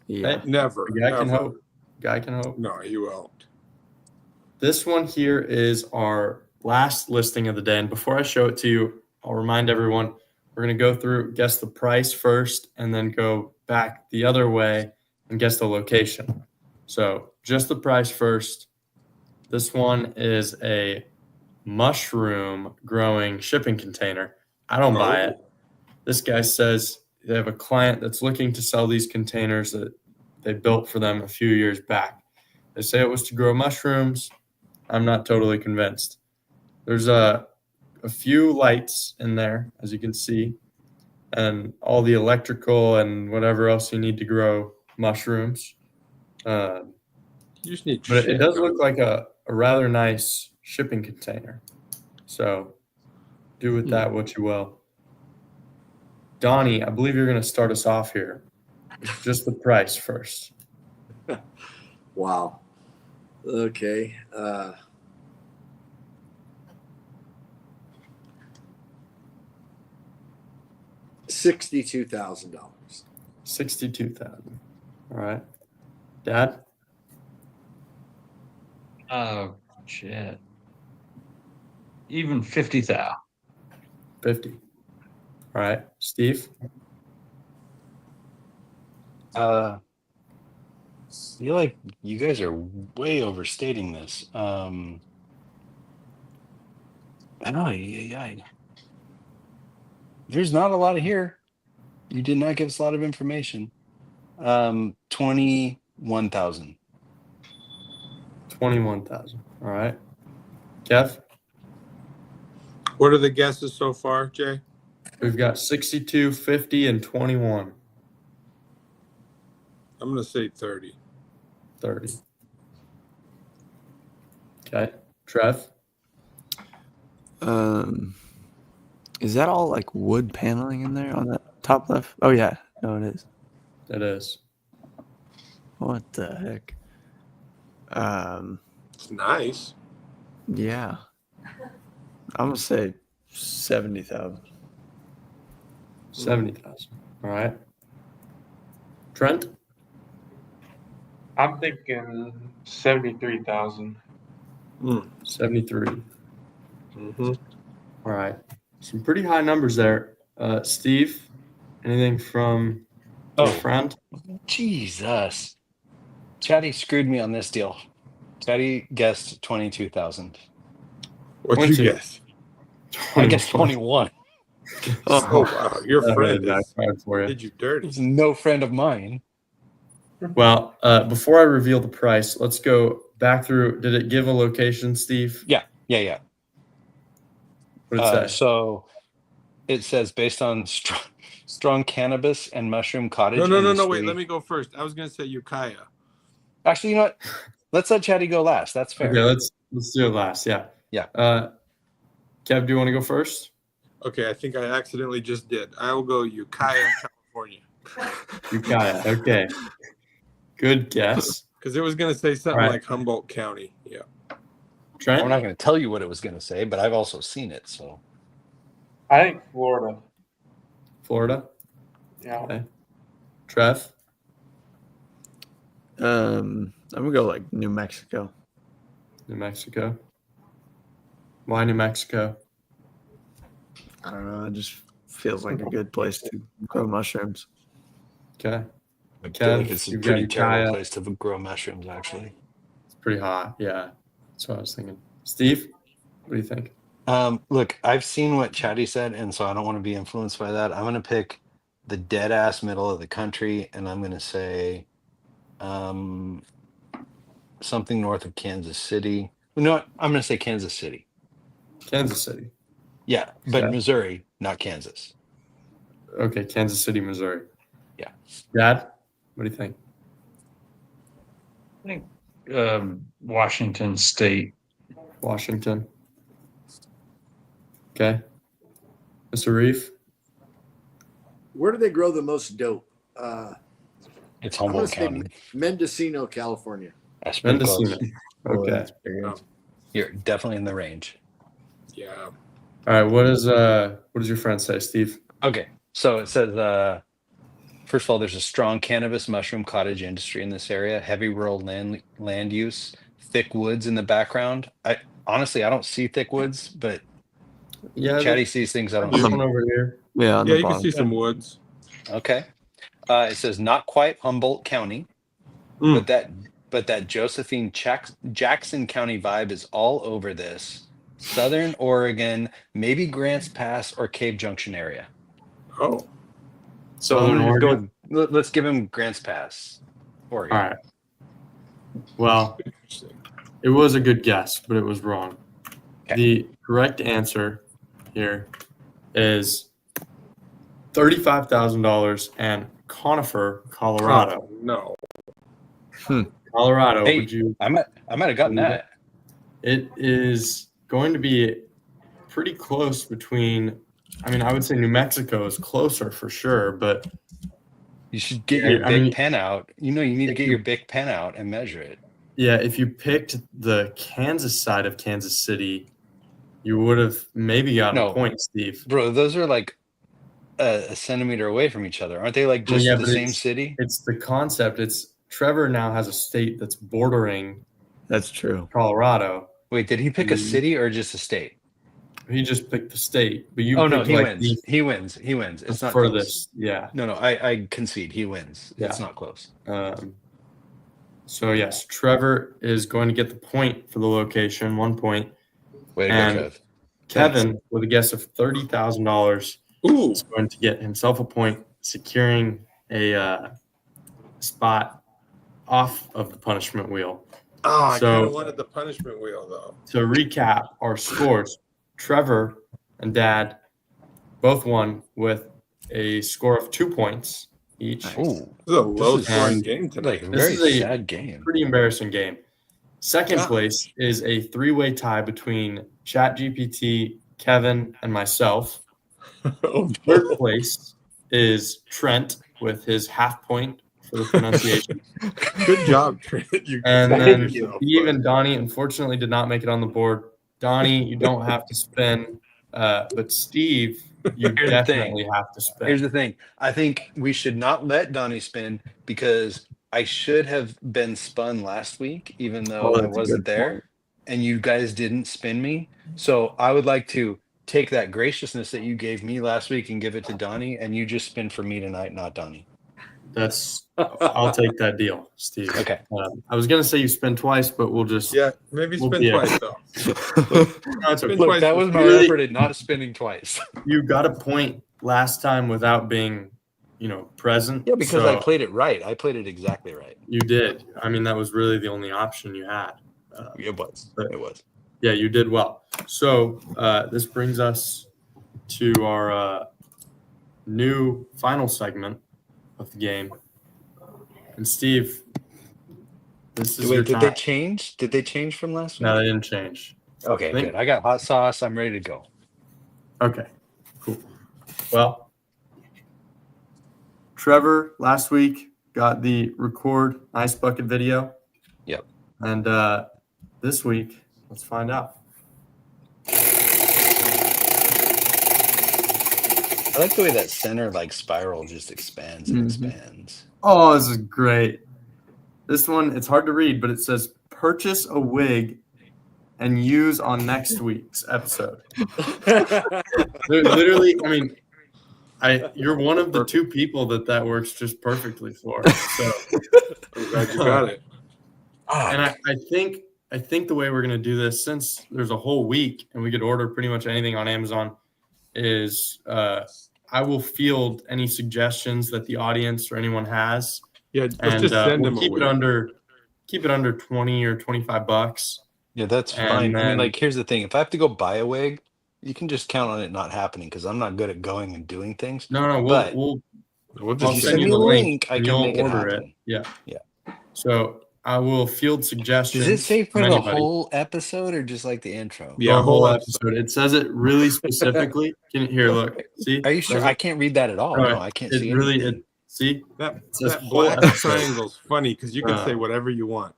D: Yeah.
F: hey,
C: Never.
F: the guy can
C: never.
F: hope. Guy can hope.
C: No, he won't.
F: This one here is our last listing of the day. And before I show it to you, I'll remind everyone we're going to go through, guess the price first, and then go back the other way and guess the location. So just the price first. This one is a mushroom growing shipping container. I don't buy it. This guy says they have a client that's looking to sell these containers that they built for them a few years back. They say it was to grow mushrooms. I'm not totally convinced. There's a few lights in there, as you can see, and all the electrical and whatever else you need to grow mushrooms.
C: You just need
F: But it
C: shit,
F: does
C: man.
F: look like a rather nice shipping container. So do with that what you will. Donnie, I believe you're going to start us off here. Just the price first.
B: Wow. Okay. $62,000.
F: 62,000. All right. Dad?
A: Oh, shit. Even 50,000.
F: 50. All right. Steve?
E: Feel like you guys are way overstating this. There's not a lot of here. You did not give us a lot of information. 21,000.
F: 21,000. All right. Kev?
C: What are the guesses so far, Jay?
F: We've got 62, 50, and 21.
C: I'm going to say 30.
F: 30. Okay. Trev?
D: Is that all like wood paneling in there on the top left? Oh yeah, no, it is.
F: It is.
D: What the heck?
C: It's nice.
D: Yeah, I'm gonna say 70,000.
F: 70,000. All right. Trent?
G: I'm thinking 73,000.
F: 73.
C: Mm-hmm.
F: All right. Some pretty high numbers there. Steve, anything from your friend?
E: Jesus. Chatty screwed me on this deal. Chatty guessed 22,000.
C: What'd you
F: 22.
C: guess?
E: I guess 21.
C: Oh, wow. Your
F: That
C: friend
F: really
C: is,
F: backfired for you.
C: did you dirty.
E: He's no friend of mine.
F: Well, before I reveal the price, let's go back through. Did it give a location, Steve?
E: Yeah.
F: What did it say?
E: So it says based on strong cannabis and mushroom cottage
C: No.
E: industry.
C: Wait, let me go first. I was going to say Ukiah.
E: Actually, you know what? Let's let Chatty go last. That's fair.
F: Okay, let's do it last. Yeah.
E: Yeah.
F: Kev, do you want to go first?
C: Okay, I think I accidentally just did. I will go Ukiah, California.
F: Ukiah. Okay. Good guess.
C: Because it was going to say something
F: All right.
C: like Humboldt County. Yeah.
F: Trent?
E: I'm not going to tell you what it was going to say, but I've also seen it. So
G: I think Florida.
F: Florida.
G: Yeah.
F: Okay. Trev?
D: I'm gonna go like New Mexico.
F: New Mexico. Why New Mexico?
D: I don't know. It just feels like a good place to grow mushrooms.
F: Okay.
E: I
F: Kev,
E: feel like it's a
F: you've
E: pretty
F: got
E: terrible
F: Ukiah.
E: place to grow mushrooms, actually.
F: It's pretty hot. Yeah. That's what I was thinking. Steve, what do you think?
E: Look, I've seen what Chatty said, and so I don't want to be influenced by that. I'm going to pick the dead ass middle of the country, and I'm going to say something north of Kansas City. You know what? I'm going to say Kansas City.
F: Kansas City.
E: Yeah, but
F: Yeah.
E: Missouri, not Kansas.
F: Okay, Kansas City, Missouri.
E: Yeah.
F: Dad, what do you think?
A: I think Washington State.
F: Washington. Okay. Mr. Reeve?
B: Where do they grow the most dope?
E: It's
B: I'm gonna
E: Humboldt
B: say
E: County.
B: Mendocino, California.
E: That's pretty
F: Mendocino.
E: close.
F: Okay.
E: You're definitely in the range.
C: Yeah.
F: All right. What does your friend say, Steve?
E: Okay, so it says, first of all, there's a strong cannabis mushroom cottage industry in this area, heavy rural land use, thick woods in the background. I don't see thick woods, but
F: Yeah,
E: Chatty sees things I don't
F: this
E: see.
F: one over here.
D: Yeah, on
C: Yeah,
D: the
C: you can
D: bottom.
C: see some woods.
E: Okay, it says not quite Humboldt County,
C: Mm.
E: but that Josephine Jackson County vibe is all over this. Southern Oregon, maybe Grants Pass or Cave Junction area.
C: Oh.
E: So
F: Southern
E: I'm gonna just go
F: Oregon.
E: let's give him Grants Pass. Oregon.
F: All right. Well,
C: Interesting.
F: it was a good guess, but it was wrong.
E: Okay.
F: The correct answer here is $35,000 and Conifer, Colorado.
C: Oh, no.
F: Colorado,
E: Hey,
F: would you?
E: I might have gotten that.
F: It is going to be pretty close between. I mean, I would say New Mexico is closer for sure, but
E: You should get
F: Yeah,
E: your
F: I
E: big
F: mean,
E: pen out. You know, you need to
F: if
E: get
F: you-
E: your big pen out and measure it.
F: yeah, if you picked the Kansas side of Kansas City, you would have maybe gotten a
E: No.
F: point, Steve.
E: Bro, those are like a centimeter away from each other. Aren't they like
F: Well,
E: just
F: yeah,
E: the
F: but
E: same
F: it's-
E: city?
F: It's the concept. It's Trevor now has a state that's bordering
D: That's true.
F: Colorado.
E: Wait, did he pick a city or just a state?
F: He just picked the state, but you
E: Oh no,
F: picked
E: he
F: like
E: wins. He wins. He wins.
F: the
E: It's not close.
F: furthest. Yeah.
E: No, I concede. He wins.
F: Yeah.
E: It's not close.
F: So yes, Trevor is going to get the point for the location, 1 point.
E: Way to
F: And
E: go, Trev.
F: Kevin, with a guess of $30,000,
C: Ooh.
F: is going to get himself a point, securing a spot off of the punishment wheel.
C: Oh, I
F: So-
C: kind of wanted the punishment wheel, though.
F: To recap our scores, Trevor and Dad both won with a score of 2 points each.
E: Ooh,
C: This is a low-scoring
F: and,
C: game tonight.
E: like a
F: This
E: very
F: is a
E: sad game.
F: Pretty embarrassing game. Second
C: Yeah.
F: place is a three-way tie between ChatGPT, Kevin, and myself.
C: Oh,
F: Third place is Trent with his half point for the pronunciation.
C: Good job, Trent. You
F: And
C: saved
F: then
C: yourself,
F: Steve
C: bud.
F: and Donnie unfortunately did not make it on the board. Donnie, you don't have to spin, but Steve, you
E: Here's the thing.
F: definitely have to spin.
E: Here's the thing. I think we should not let Donnie spin because I should have been spun last week, even though
D: Oh,
E: I
D: that's a
E: wasn't
D: good
E: there,
D: point.
E: and you guys didn't spin me. So I would like to take that graciousness that you gave me last week and give it to Donnie, and you just spin for me tonight, not Donnie.
F: I'll take that deal, Steve.
E: Okay.
F: I was gonna say you spend twice, but we'll just
C: Yeah, maybe
F: We'll
C: spend
F: be
C: twice though.
F: No, it's okay.
C: Spend
E: Look,
C: twice
E: that
C: was
E: was my
F: really-
E: effort at not spending twice.
F: You got a point last time without being, present.
E: Yeah, because I
F: so
E: played it right. I played it exactly right.
F: You did. I mean, that was really the only option you had.
E: It was.
F: But-
E: It was.
F: Yeah, you did well. So this brings us to our new final segment of the game. And Steve, this is your
E: Wait, did
F: time.
E: they change? Did they change from last week?
F: No, they didn't change.
E: Okay,
F: I think-
E: good. I got hot sauce. I'm ready to go.
F: Okay, cool. Well, Trevor last week got the record ice bucket video.
E: Yep.
F: And this week, let's find out.
E: I like the way that center spiral just expands and expands.
F: Oh, this is great. This one, it's hard to read, but it says purchase a wig and use on next week's episode. Literally, I mean, you're one of the two people that works just perfectly for. So
C: I'm glad you got it.
F: and I think the way we're gonna do this, since there's a whole week and we could order pretty much anything on Amazon, is I will field any suggestions that the audience or anyone has,
C: Yeah, let's
F: and
C: just send
F: we'll
C: them
F: keep
C: away.
F: it under 20 or $25.
E: Yeah, that's
F: And
E: fine. I
F: then-
E: mean, here's the thing. If I have to go buy a wig, you can just count on it not happening because I'm not good at going and doing things.
F: No,
E: But-
F: we'll
C: We'll
F: I'll
C: just
F: send you the link.
E: I
F: and
E: can
F: you'll
E: make it
F: order
E: happen.
F: Yeah.
E: Yeah.
F: So I will field suggestions.
E: Does it say for
F: from
E: the
F: anybody.
E: whole episode or just the intro?
C: Yeah,
F: The whole episode. It says it really specifically. Here, look. See?
E: Are you sure?
F: Does
E: I
F: it?
E: can't read that at all.
F: Right.
E: No, I can't
F: It
E: see
F: really.
E: anything.
F: See?
C: that
F: says
C: that
F: whole
C: black
F: episode.
C: triangle's funny because you can
F: Uh,
C: say whatever you want.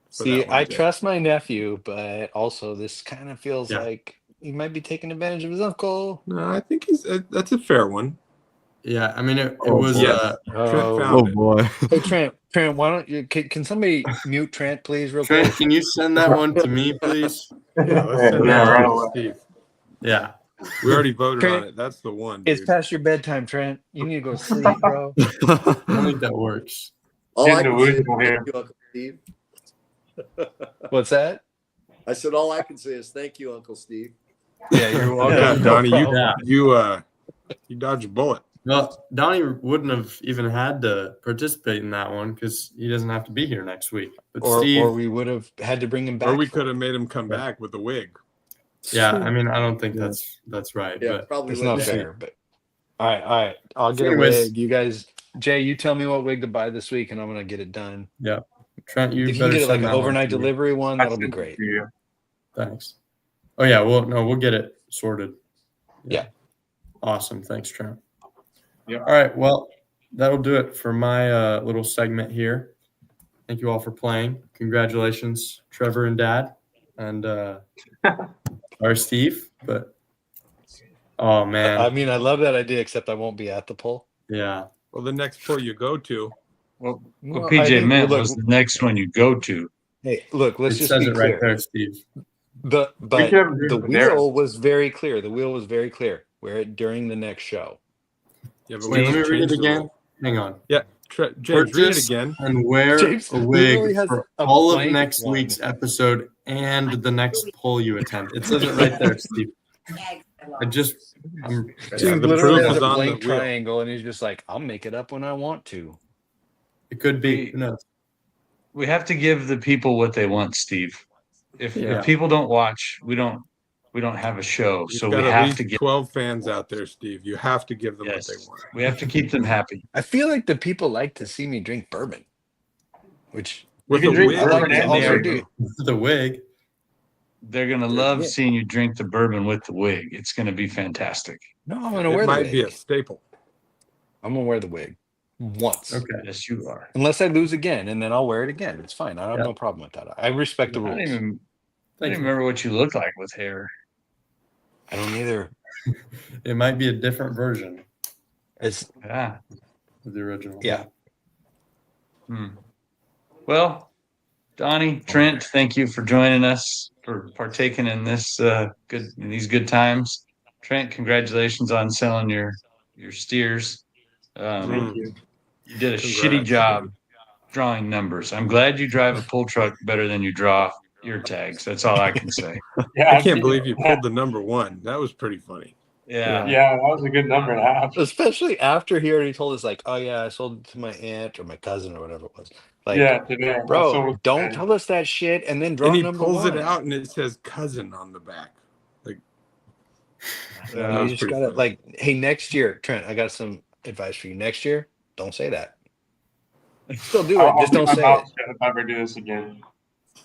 C: for
E: See,
C: that one,
E: I
C: Jay.
E: trust my nephew, but also this kind of feels
F: Yeah.
E: like he might be taking advantage of his uncle.
C: No, I think that's a fair one.
F: Yeah. I mean, it
D: Oh,
F: was.
C: yes. Trent
E: Oh,
C: found it.
D: boy.
E: hey Trent, why don't you? Can somebody mute Trent, please, real
F: Trent,
E: quick?
F: can you send that one to me, please?
C: Yeah, let's send
G: Yeah,
C: that
G: right
C: to
G: away.
C: Steve.
F: Yeah.
C: We already voted
E: Trent,
C: on it. That's the one.
E: It's
C: Dude.
E: past your bedtime, Trent. You need to go sleep, bro.
F: I don't think that works.
B: All I
G: Getting
B: can say is
G: delusional here.
B: thank you, Uncle Steve.
E: What's that?
B: I said all I can say is thank you, Uncle Steve.
E: Yeah, you're welcome.
C: Yeah, Donnie,
F: Yeah.
C: you dodged a bullet.
F: Well, Donnie wouldn't have even had to participate in that one because he doesn't have to be here next week. But Steve,
E: Or we would have had to bring him back.
C: Or we
E: for
C: could
E: it.
C: have made him come back with the wig.
F: yeah, I mean, I don't think that's right.
B: Yeah,
F: But
B: probably
E: It's not
B: wouldn't.
E: fair, but all right. I'll get a
F: Anyways.
E: wig. You guys, Jay, you tell me what wig to buy this week, and I'm gonna get it done.
F: Trent, you
E: If you
F: better
E: can get it
F: send
E: an
F: that one
E: overnight
F: to me.
E: delivery one, that'll be
G: I sent it
E: great.
G: to you.
F: Thanks. Oh yeah, we'll get it sorted.
E: Yeah.
F: Awesome. Thanks, Trent.
G: Yeah.
F: All right. Well, that'll do it for my little segment here. Thank you all for playing. Congratulations, Trevor and Dad, and our Steve. But oh man,
E: I mean, I love that idea, except I won't be at the poll.
F: yeah.
C: Well, the next poll you go to,
A: Well,
E: Well,
A: what
E: I
A: PJ
E: think-
A: meant
E: look-
A: was the next one you go to.
E: Hey, look, let's
F: It
E: just
F: says
E: be
F: it
E: clear.
F: right there, Steve.
E: But
G: We should have a
E: the
G: different narrative.
E: wheel was very clear. The wheel was very clear. Wear it during the next show.
C: yeah, but
F: Wait, let me
C: just
F: read it
C: changed the
F: again.
C: rule.
F: Hang on.
C: James, read it
F: Purchase
C: again.
F: and wear
E: James
F: a
E: literally
F: wig
E: has
F: for
E: a
F: all of
E: blank
F: next
E: one.
F: week's episode and the next poll you attend. It says it right there, Steve. I'm
C: Yeah,
E: James
C: the
E: literally
C: proof
E: has
C: is
E: a
C: on
E: blank
C: the wheel.
E: triangle, and he's just like, "I'll make it up when I want to."
F: it could be. Who knows?
A: We have to give the people what they want, Steve. If
F: Yeah.
A: people don't watch, we don't have a show.
C: You've
A: So
C: got
A: we
C: at
A: have
C: least
A: to get
C: 12 fans out there, Steve. You have to give them
A: yes,
C: what they want.
A: we have to keep them happy.
E: I feel like the people like to see me drink bourbon, which
C: With
G: can
C: a
G: drink
C: wig,
E: I like
G: bourbon
E: to
G: and
E: also
G: beer.
E: do.
F: The wig.
A: They're gonna love
E: Yeah.
A: seeing you drink the bourbon with the wig. It's gonna be fantastic.
E: No, I'm gonna
C: it
E: wear the
C: might be a
E: wig.
C: staple.
E: I'm gonna wear the wig once,
F: Okay.
A: Yes, you are.
E: unless I lose again, and then I'll wear it again. It's fine. I have
F: Yeah.
E: no problem with that. I respect the
A: I don't
E: rules.
A: even, I
F: Thank
A: don't
F: you.
A: remember what you look like with hair.
E: I don't either.
F: It might be a different version
E: It's
A: Yeah.
F: of the original.
E: yeah.
A: Well, Donnie, Trent, thank you for joining us, for partaking in this these good times. Trent, congratulations on selling your steers.
C: Mm.
G: Thank you.
A: You did a
C: Congrats,
A: shitty job
C: dude.
A: drawing numbers. I'm glad you drive a pull truck better than you draw your tags. That's all I can say.
G: Yeah,
C: I can't believe you pulled the number 1. That was pretty funny.
A: Yeah.
G: Yeah, that was a good number to have.
E: Especially after he already told us, like, oh yeah, I sold it to my aunt or my cousin or whatever it was. Like,
G: Yeah, today.
E: bro, don't tell us that shit and then draw
C: And he
E: number
C: pulls
E: 1.
C: it out and it says cousin on the back. Like,
E: Yeah,
C: that
E: you
C: was
E: just
C: pretty
E: gotta
C: funny.
E: like, hey, next year, Trent, I got some advice for you. Next year, don't say that. Still do it, just don't
G: keep my
E: say
G: mouth
E: it.
G: shut if I ever do this again.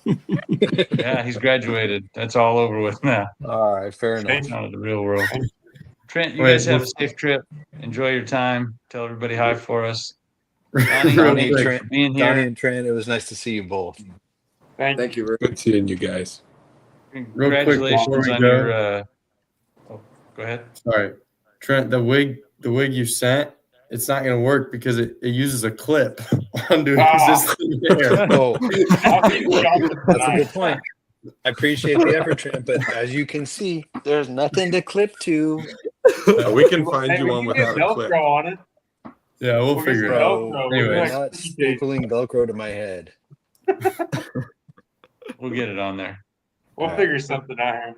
A: Yeah, he's graduated. That's all over with now.
E: All right, fair enough.
G: Thank
A: It's out of the real world. Trent, you
F: Wait,
A: guys have a
F: before-
A: safe trip. Enjoy your time. Tell everybody hi for us. Donnie,
F: Real
A: thanks
F: quick.
A: for being
E: Donnie
A: here.
E: and Trent, it was nice to see you both.
B: Thank you very
C: Good seeing you guys.
F: Real quick
A: Congratulations
F: before we
A: on
F: go.
A: your. Oh, go ahead.
F: Sorry, Trent. The wig you sent, it's not going to work because it uses a clip onto existing hair.
E: Oh,
G: I'll be shocked
E: that's a
G: tonight.
E: good point. I appreciate the effort, Trent, but as you can see, there's nothing to clip to.
C: We can find
G: Hey,
C: you
G: we
C: one
G: can get
C: without a clip.
G: Velcro on it.
F: Yeah, we'll
G: We'll
F: figure
G: get
F: it
G: some
F: out.
G: Velcro. We'll do
F: Anyways.
G: like
E: Not
G: PJs.
E: stapling Velcro to my head.
A: We'll get it on there.
G: We'll
E: All right.
G: figure something out here.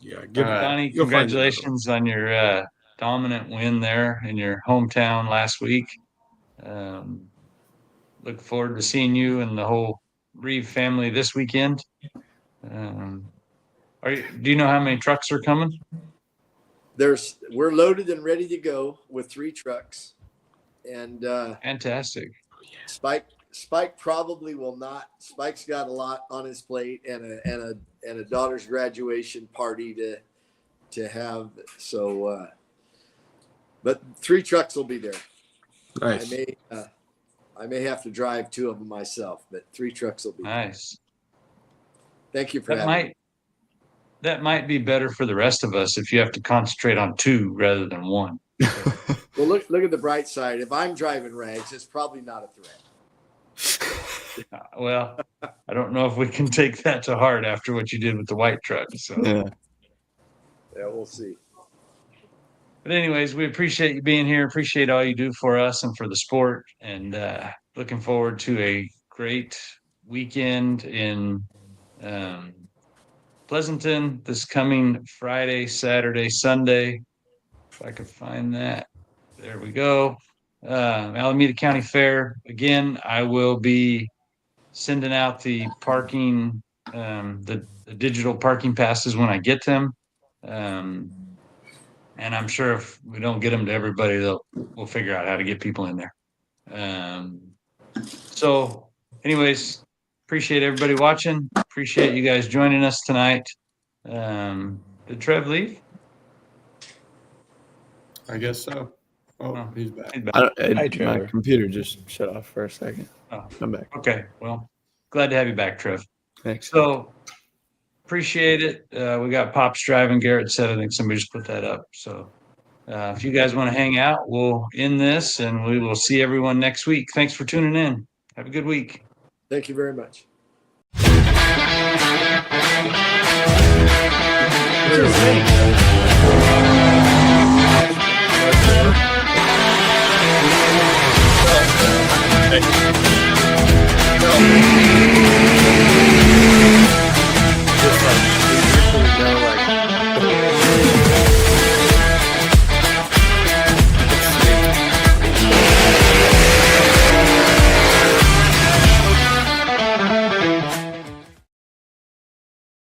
C: Yeah, get
F: All right.
A: Donnie,
C: You'll find
A: congratulations on your dominant win there in your hometown last week. Look forward to seeing you and the whole Reeve family this weekend. Do you know how many trucks are coming?
B: We're loaded and ready to go with 3 trucks, and
A: Fantastic.
B: Spike probably will not. Spike's got a lot on his plate and a daughter's graduation party to have. So, but 3 trucks will be there.
C: Nice.
B: I may have to drive 2 of them myself, but 3 trucks will be there.
A: Nice.
B: Thank you for having me.
A: That might be better for the rest of us if you have to concentrate on 2 rather than 1.
B: Well, look at the bright side. If I'm driving rags, it's probably not a threat.
A: Well, I don't know if we can take that to heart after what you did with the white truck. So,
D: Yeah.
B: Yeah, we'll see.
A: but anyways, we appreciate you being here. Appreciate all you do for us and for the sport, and looking forward to a great weekend in Pleasanton this coming Friday, Saturday, Sunday. If I could find that. There we go. Alameda County Fair. Again, I will be sending out the parking, the digital parking passes when I get them. And I'm sure if we don't get them to everybody, we'll figure out how to get people in there. So anyways, appreciate everybody watching. Appreciate you guys joining us tonight. Did Trev leave?
F: I guess so. Oh, he's back.
A: He's back.
E: Hi,
D: My
E: Trevor.
D: computer just shut off for a second.
A: Oh.
D: I'm back.
A: Okay, well, glad to have you back, Trev.
D: Thanks.
A: So appreciate it. We got Pops driving. Garrett said, I think somebody just put that up. So if you guys want to hang out, we'll end this and we will see everyone next week. Thanks for tuning in. Have a good week.
B: Thank you very much.
C: Hey.